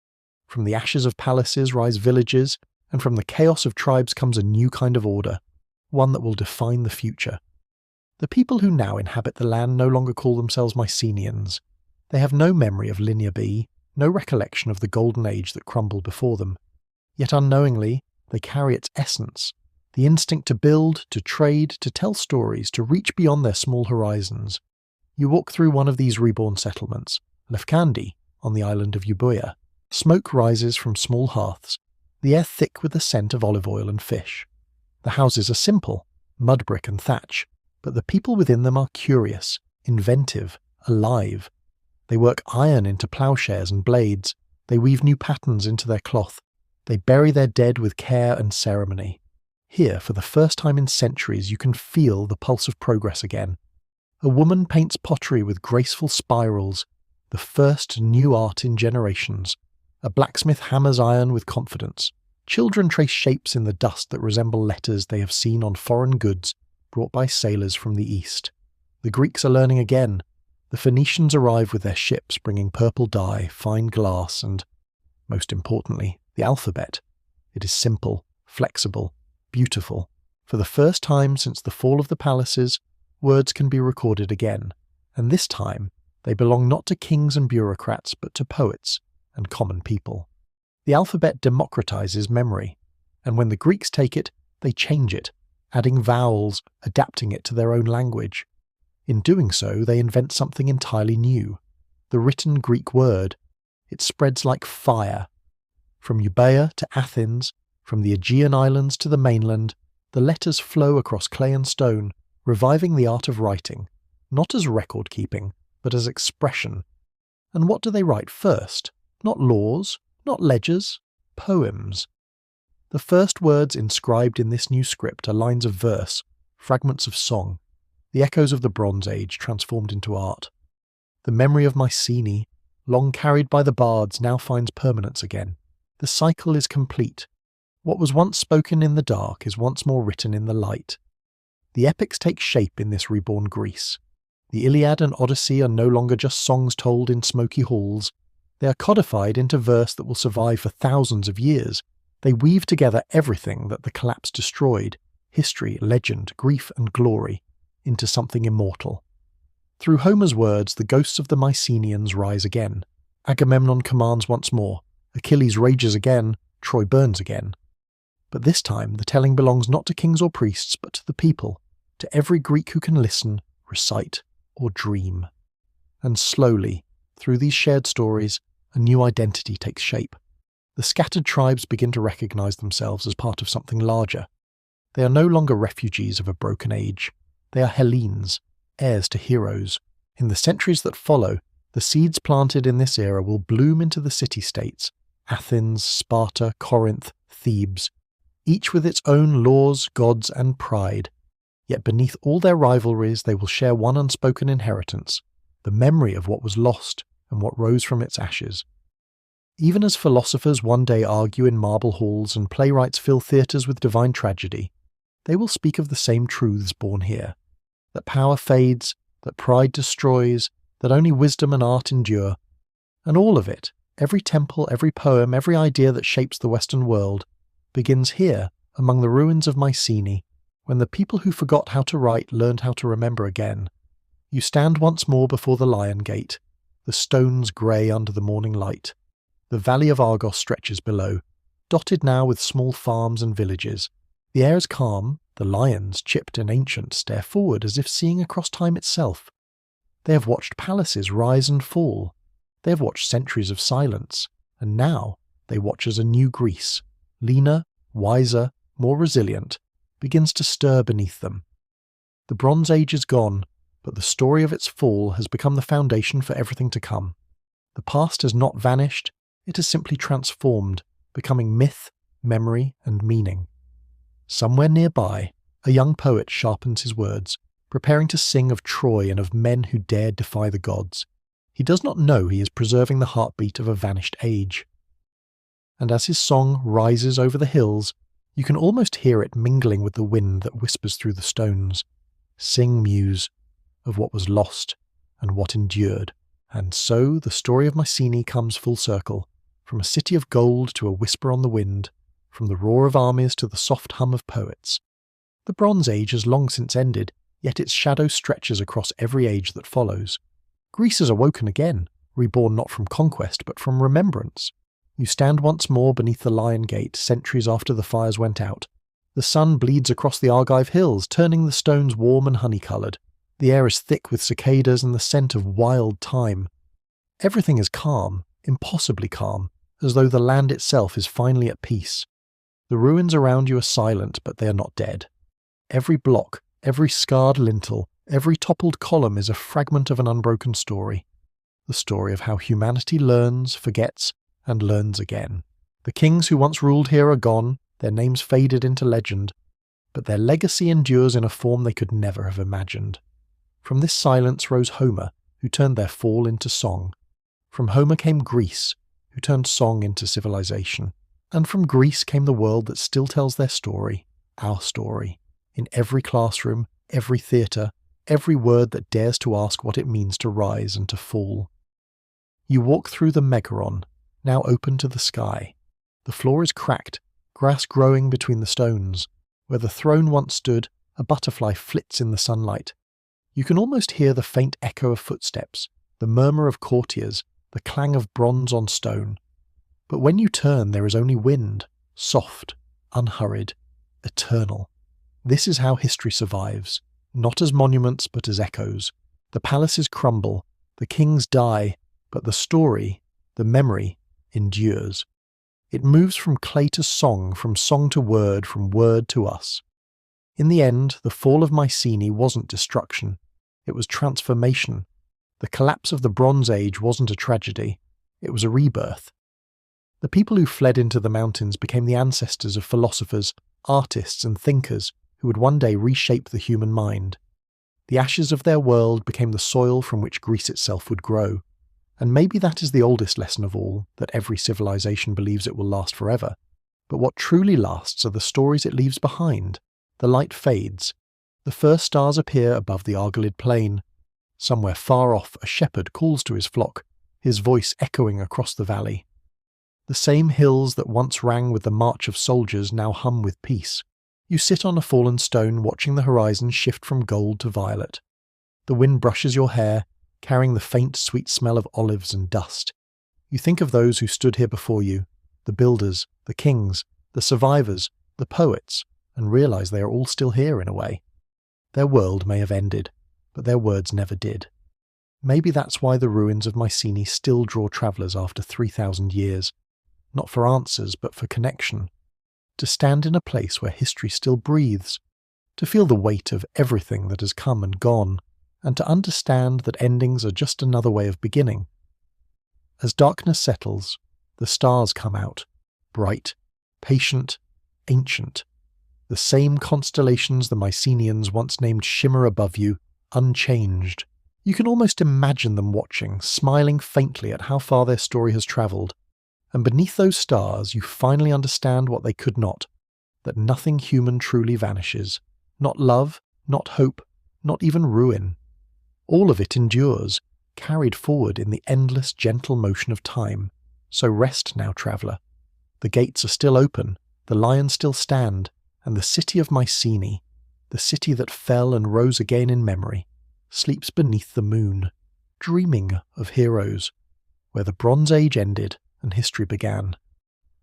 From the ashes of palaces rise villages, and from the chaos of tribes comes a new kind of order, one that will define the future. The people who now inhabit the land no longer call themselves Mycenaeans. They have no memory of Linear B, no recollection of the golden age that crumbled before them. Yet unknowingly, they carry its essence, the instinct to build, to trade, to tell stories, to reach beyond their small horizons. You walk through one of these reborn settlements, Lefkandi, on the island of Euboea. Smoke rises from small hearths, the air thick with the scent of olive oil and fish. The houses are simple, mud brick and thatch, but the people within them are curious, inventive, alive. They work iron into ploughshares and blades, they weave new patterns into their cloth, they bury their dead with care and ceremony. Here, for the first time in centuries, you can feel the pulse of progress again. A woman paints pottery with graceful spirals, the first new art in generations. A blacksmith hammers iron with confidence. Children trace shapes in the dust that resemble letters they have seen on foreign goods brought by sailors from the east. The Greeks are learning again. The Phoenicians arrive with their ships bringing purple dye, fine glass, and, most importantly, the alphabet. It is simple, flexible, beautiful. For the first time since the fall of the palaces, words can be recorded again, and this time they belong not to kings and bureaucrats but to poets and common people. The alphabet democratizes memory, and when the Greeks take it, they change it, adding vowels, adapting it to their own language. In doing so, they invent something entirely new, the written Greek word. It spreads like fire. From Euboea to Athens, from the Aegean islands to the mainland, the letters flow across clay and stone, reviving the art of writing, not as record-keeping, but as expression. And what do they write first? Not laws, not ledgers, poems. The first words inscribed in this new script are lines of verse, fragments of song, the echoes of the Bronze Age transformed into art. The memory of Mycenae, long carried by the bards, now finds permanence again. The cycle is complete. What was once spoken in the dark is once more written in the light. The epics take shape in this reborn Greece. The Iliad and Odyssey are no longer just songs told in smoky halls. They are codified into verse that will survive for thousands of years. They weave together everything that the collapse destroyed, history, legend, grief and glory, into something immortal. Through Homer's words, the ghosts of the Mycenaeans rise again. Agamemnon commands once more, Achilles rages again, Troy burns again. But this time the telling belongs not to kings or priests, but to the people, to every Greek who can listen, recite, or dream. And slowly, through these shared stories, a new identity takes shape. The scattered tribes begin to recognize themselves as part of something larger. They are no longer refugees of a broken age. They are Hellenes, heirs to heroes. In the centuries that follow, the seeds planted in this era will bloom into the city-states, Athens, Sparta, Corinth, Thebes, each with its own laws, gods, and pride. Yet beneath all their rivalries they will share one unspoken inheritance, the memory of what was lost and what rose from its ashes. Even as philosophers one day argue in marble halls and playwrights fill theatres with divine tragedy, they will speak of the same truths born here, that power fades, that pride destroys, that only wisdom and art endure. And all of it, every temple, every poem, every idea that shapes the Western world, begins here, among the ruins of Mycenae, when the people who forgot how to write learned how to remember again. You stand once more before the Lion Gate, the stones grey under the morning light. The valley of Argos stretches below, dotted now with small farms and villages. The air is calm, the lions, chipped and ancient, stare forward as if seeing across time itself. They have watched palaces rise and fall. They have watched centuries of silence, and now they watch as a new Greece, leaner, wiser, more resilient, begins to stir beneath them. The Bronze Age is gone, but the story of its fall has become the foundation for everything to come. The past has not vanished, it has simply transformed, becoming myth, memory, and meaning. Somewhere nearby, a young poet sharpens his words, preparing to sing of Troy and of men who dared defy the gods. He does not know he is preserving the heartbeat of a vanished age. And as his song rises over the hills, you can almost hear it mingling with the wind that whispers through the stones. Sing, muse, of what was lost and what endured. And so the story of Mycenae comes full circle, from a city of gold to a whisper on the wind, from the roar of armies to the soft hum of poets. The Bronze Age has long since ended, yet its shadow stretches across every age that follows. Greece has awoken again, reborn not from conquest but from remembrance. You stand once more beneath the Lion Gate centuries after the fires went out. The sun bleeds across the Argive hills, turning the stones warm and honey-coloured. The air is thick with cicadas and the scent of wild thyme. Everything is calm, impossibly calm, as though the land itself is finally at peace. The ruins around you are silent, but they are not dead. Every block, every scarred lintel, every toppled column is a fragment of an unbroken story. The story of how humanity learns, forgets, and learns again. The kings who once ruled here are gone, their names faded into legend, but their legacy endures in a form they could never have imagined. From this silence rose Homer, who turned their fall into song. From Homer came Greece, who turned song into civilization. And from Greece came the world that still tells their story, our story, in every classroom, every theatre, every word that dares to ask what it means to rise and to fall. You walk through the Megaron, now open to the sky. The floor is cracked, grass growing between the stones. Where the throne once stood, a butterfly flits in the sunlight. You can almost hear the faint echo of footsteps, the murmur of courtiers, the clang of bronze on stone. But when you turn, there is only wind, soft, unhurried, eternal. This is how history survives, not as monuments but as echoes. The palaces crumble, the kings die, but the story, the memory, endures. It moves from clay to song to word, from word to us. In the end, the fall of Mycenae wasn't destruction, it was transformation. The collapse of the Bronze Age wasn't a tragedy, it was a rebirth. The people who fled into the mountains became the ancestors of philosophers, artists and thinkers who would one day reshape the human mind. The ashes of their world became the soil from which Greece itself would grow. And maybe that is the oldest lesson of all, that every civilization believes it will last forever. But what truly lasts are the stories it leaves behind. The light fades. The first stars appear above the Argolid plain. Somewhere far off, a shepherd calls to his flock, his voice echoing across the valley. The same hills that once rang with the march of soldiers now hum with peace. You sit on a fallen stone watching the horizon shift from gold to violet. The wind brushes your hair, carrying the faint, sweet smell of olives and dust. You think of those who stood here before you, the builders, the kings, the survivors, the poets, and realize they are all still here in a way. Their world may have ended, but their words never did. Maybe that's why the ruins of Mycenae still draw travellers after 3,000 years. Not for answers, but for connection. To stand in a place where history still breathes. To feel the weight of everything that has come and gone. And to understand that endings are just another way of beginning. As darkness settles, the stars come out, bright, patient, ancient. The same constellations the Mycenaeans once named shimmer above you, unchanged. You can almost imagine them watching, smiling faintly at how far their story has travelled. And beneath those stars you finally understand what they could not, that nothing human truly vanishes. Not love, not hope, not even ruin. All of it endures, carried forward in the endless gentle motion of time. So rest now, traveller. The gates are still open, the lions still stand, and the city of Mycenae, the city that fell and rose again in memory, sleeps beneath the moon, dreaming of heroes, where the Bronze Age ended and history began.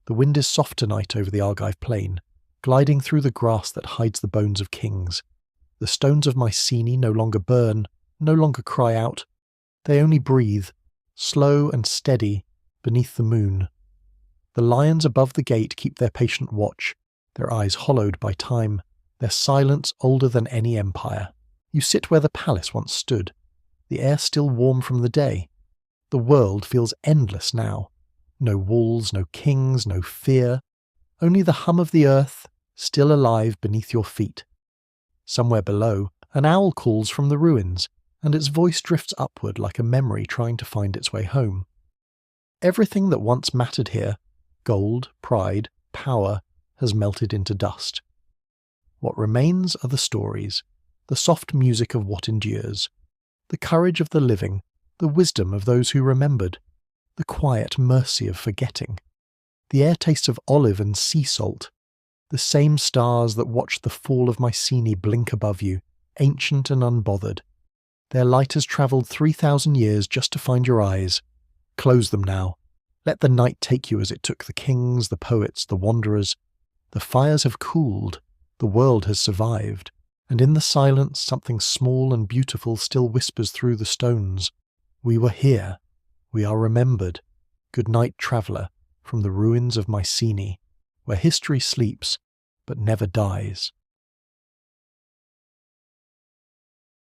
The wind is soft tonight over the Argive plain, gliding through the grass that hides the bones of kings. The stones of Mycenae no longer burn, no longer cry out. They only breathe, slow and steady, beneath the moon. The lions above the gate keep their patient watch, their eyes hollowed by time, their silence older than any empire. You sit where the palace once stood, the air still warm from the day. The world feels endless now. No walls, no kings, no fear. Only the hum of the earth, still alive beneath your feet. Somewhere below, an owl calls from the ruins, and its voice drifts upward like a memory trying to find its way home. Everything that once mattered here, gold, pride, power, has melted into dust. What remains are the stories, the soft music of what endures, the courage of the living, the wisdom of those who remembered, the quiet mercy of forgetting, the air taste of olive and sea salt, the same stars that watched the fall of Mycenae blink above you, ancient and unbothered. Their light has travelled 3,000 years just to find your eyes. Close them now. Let the night take you as it took the kings, the poets, the wanderers. The fires have cooled, the world has survived, and in the silence something small and beautiful still whispers through the stones. We were here. We are remembered. Good night, traveller, from the ruins of Mycenae, where history sleeps but never dies.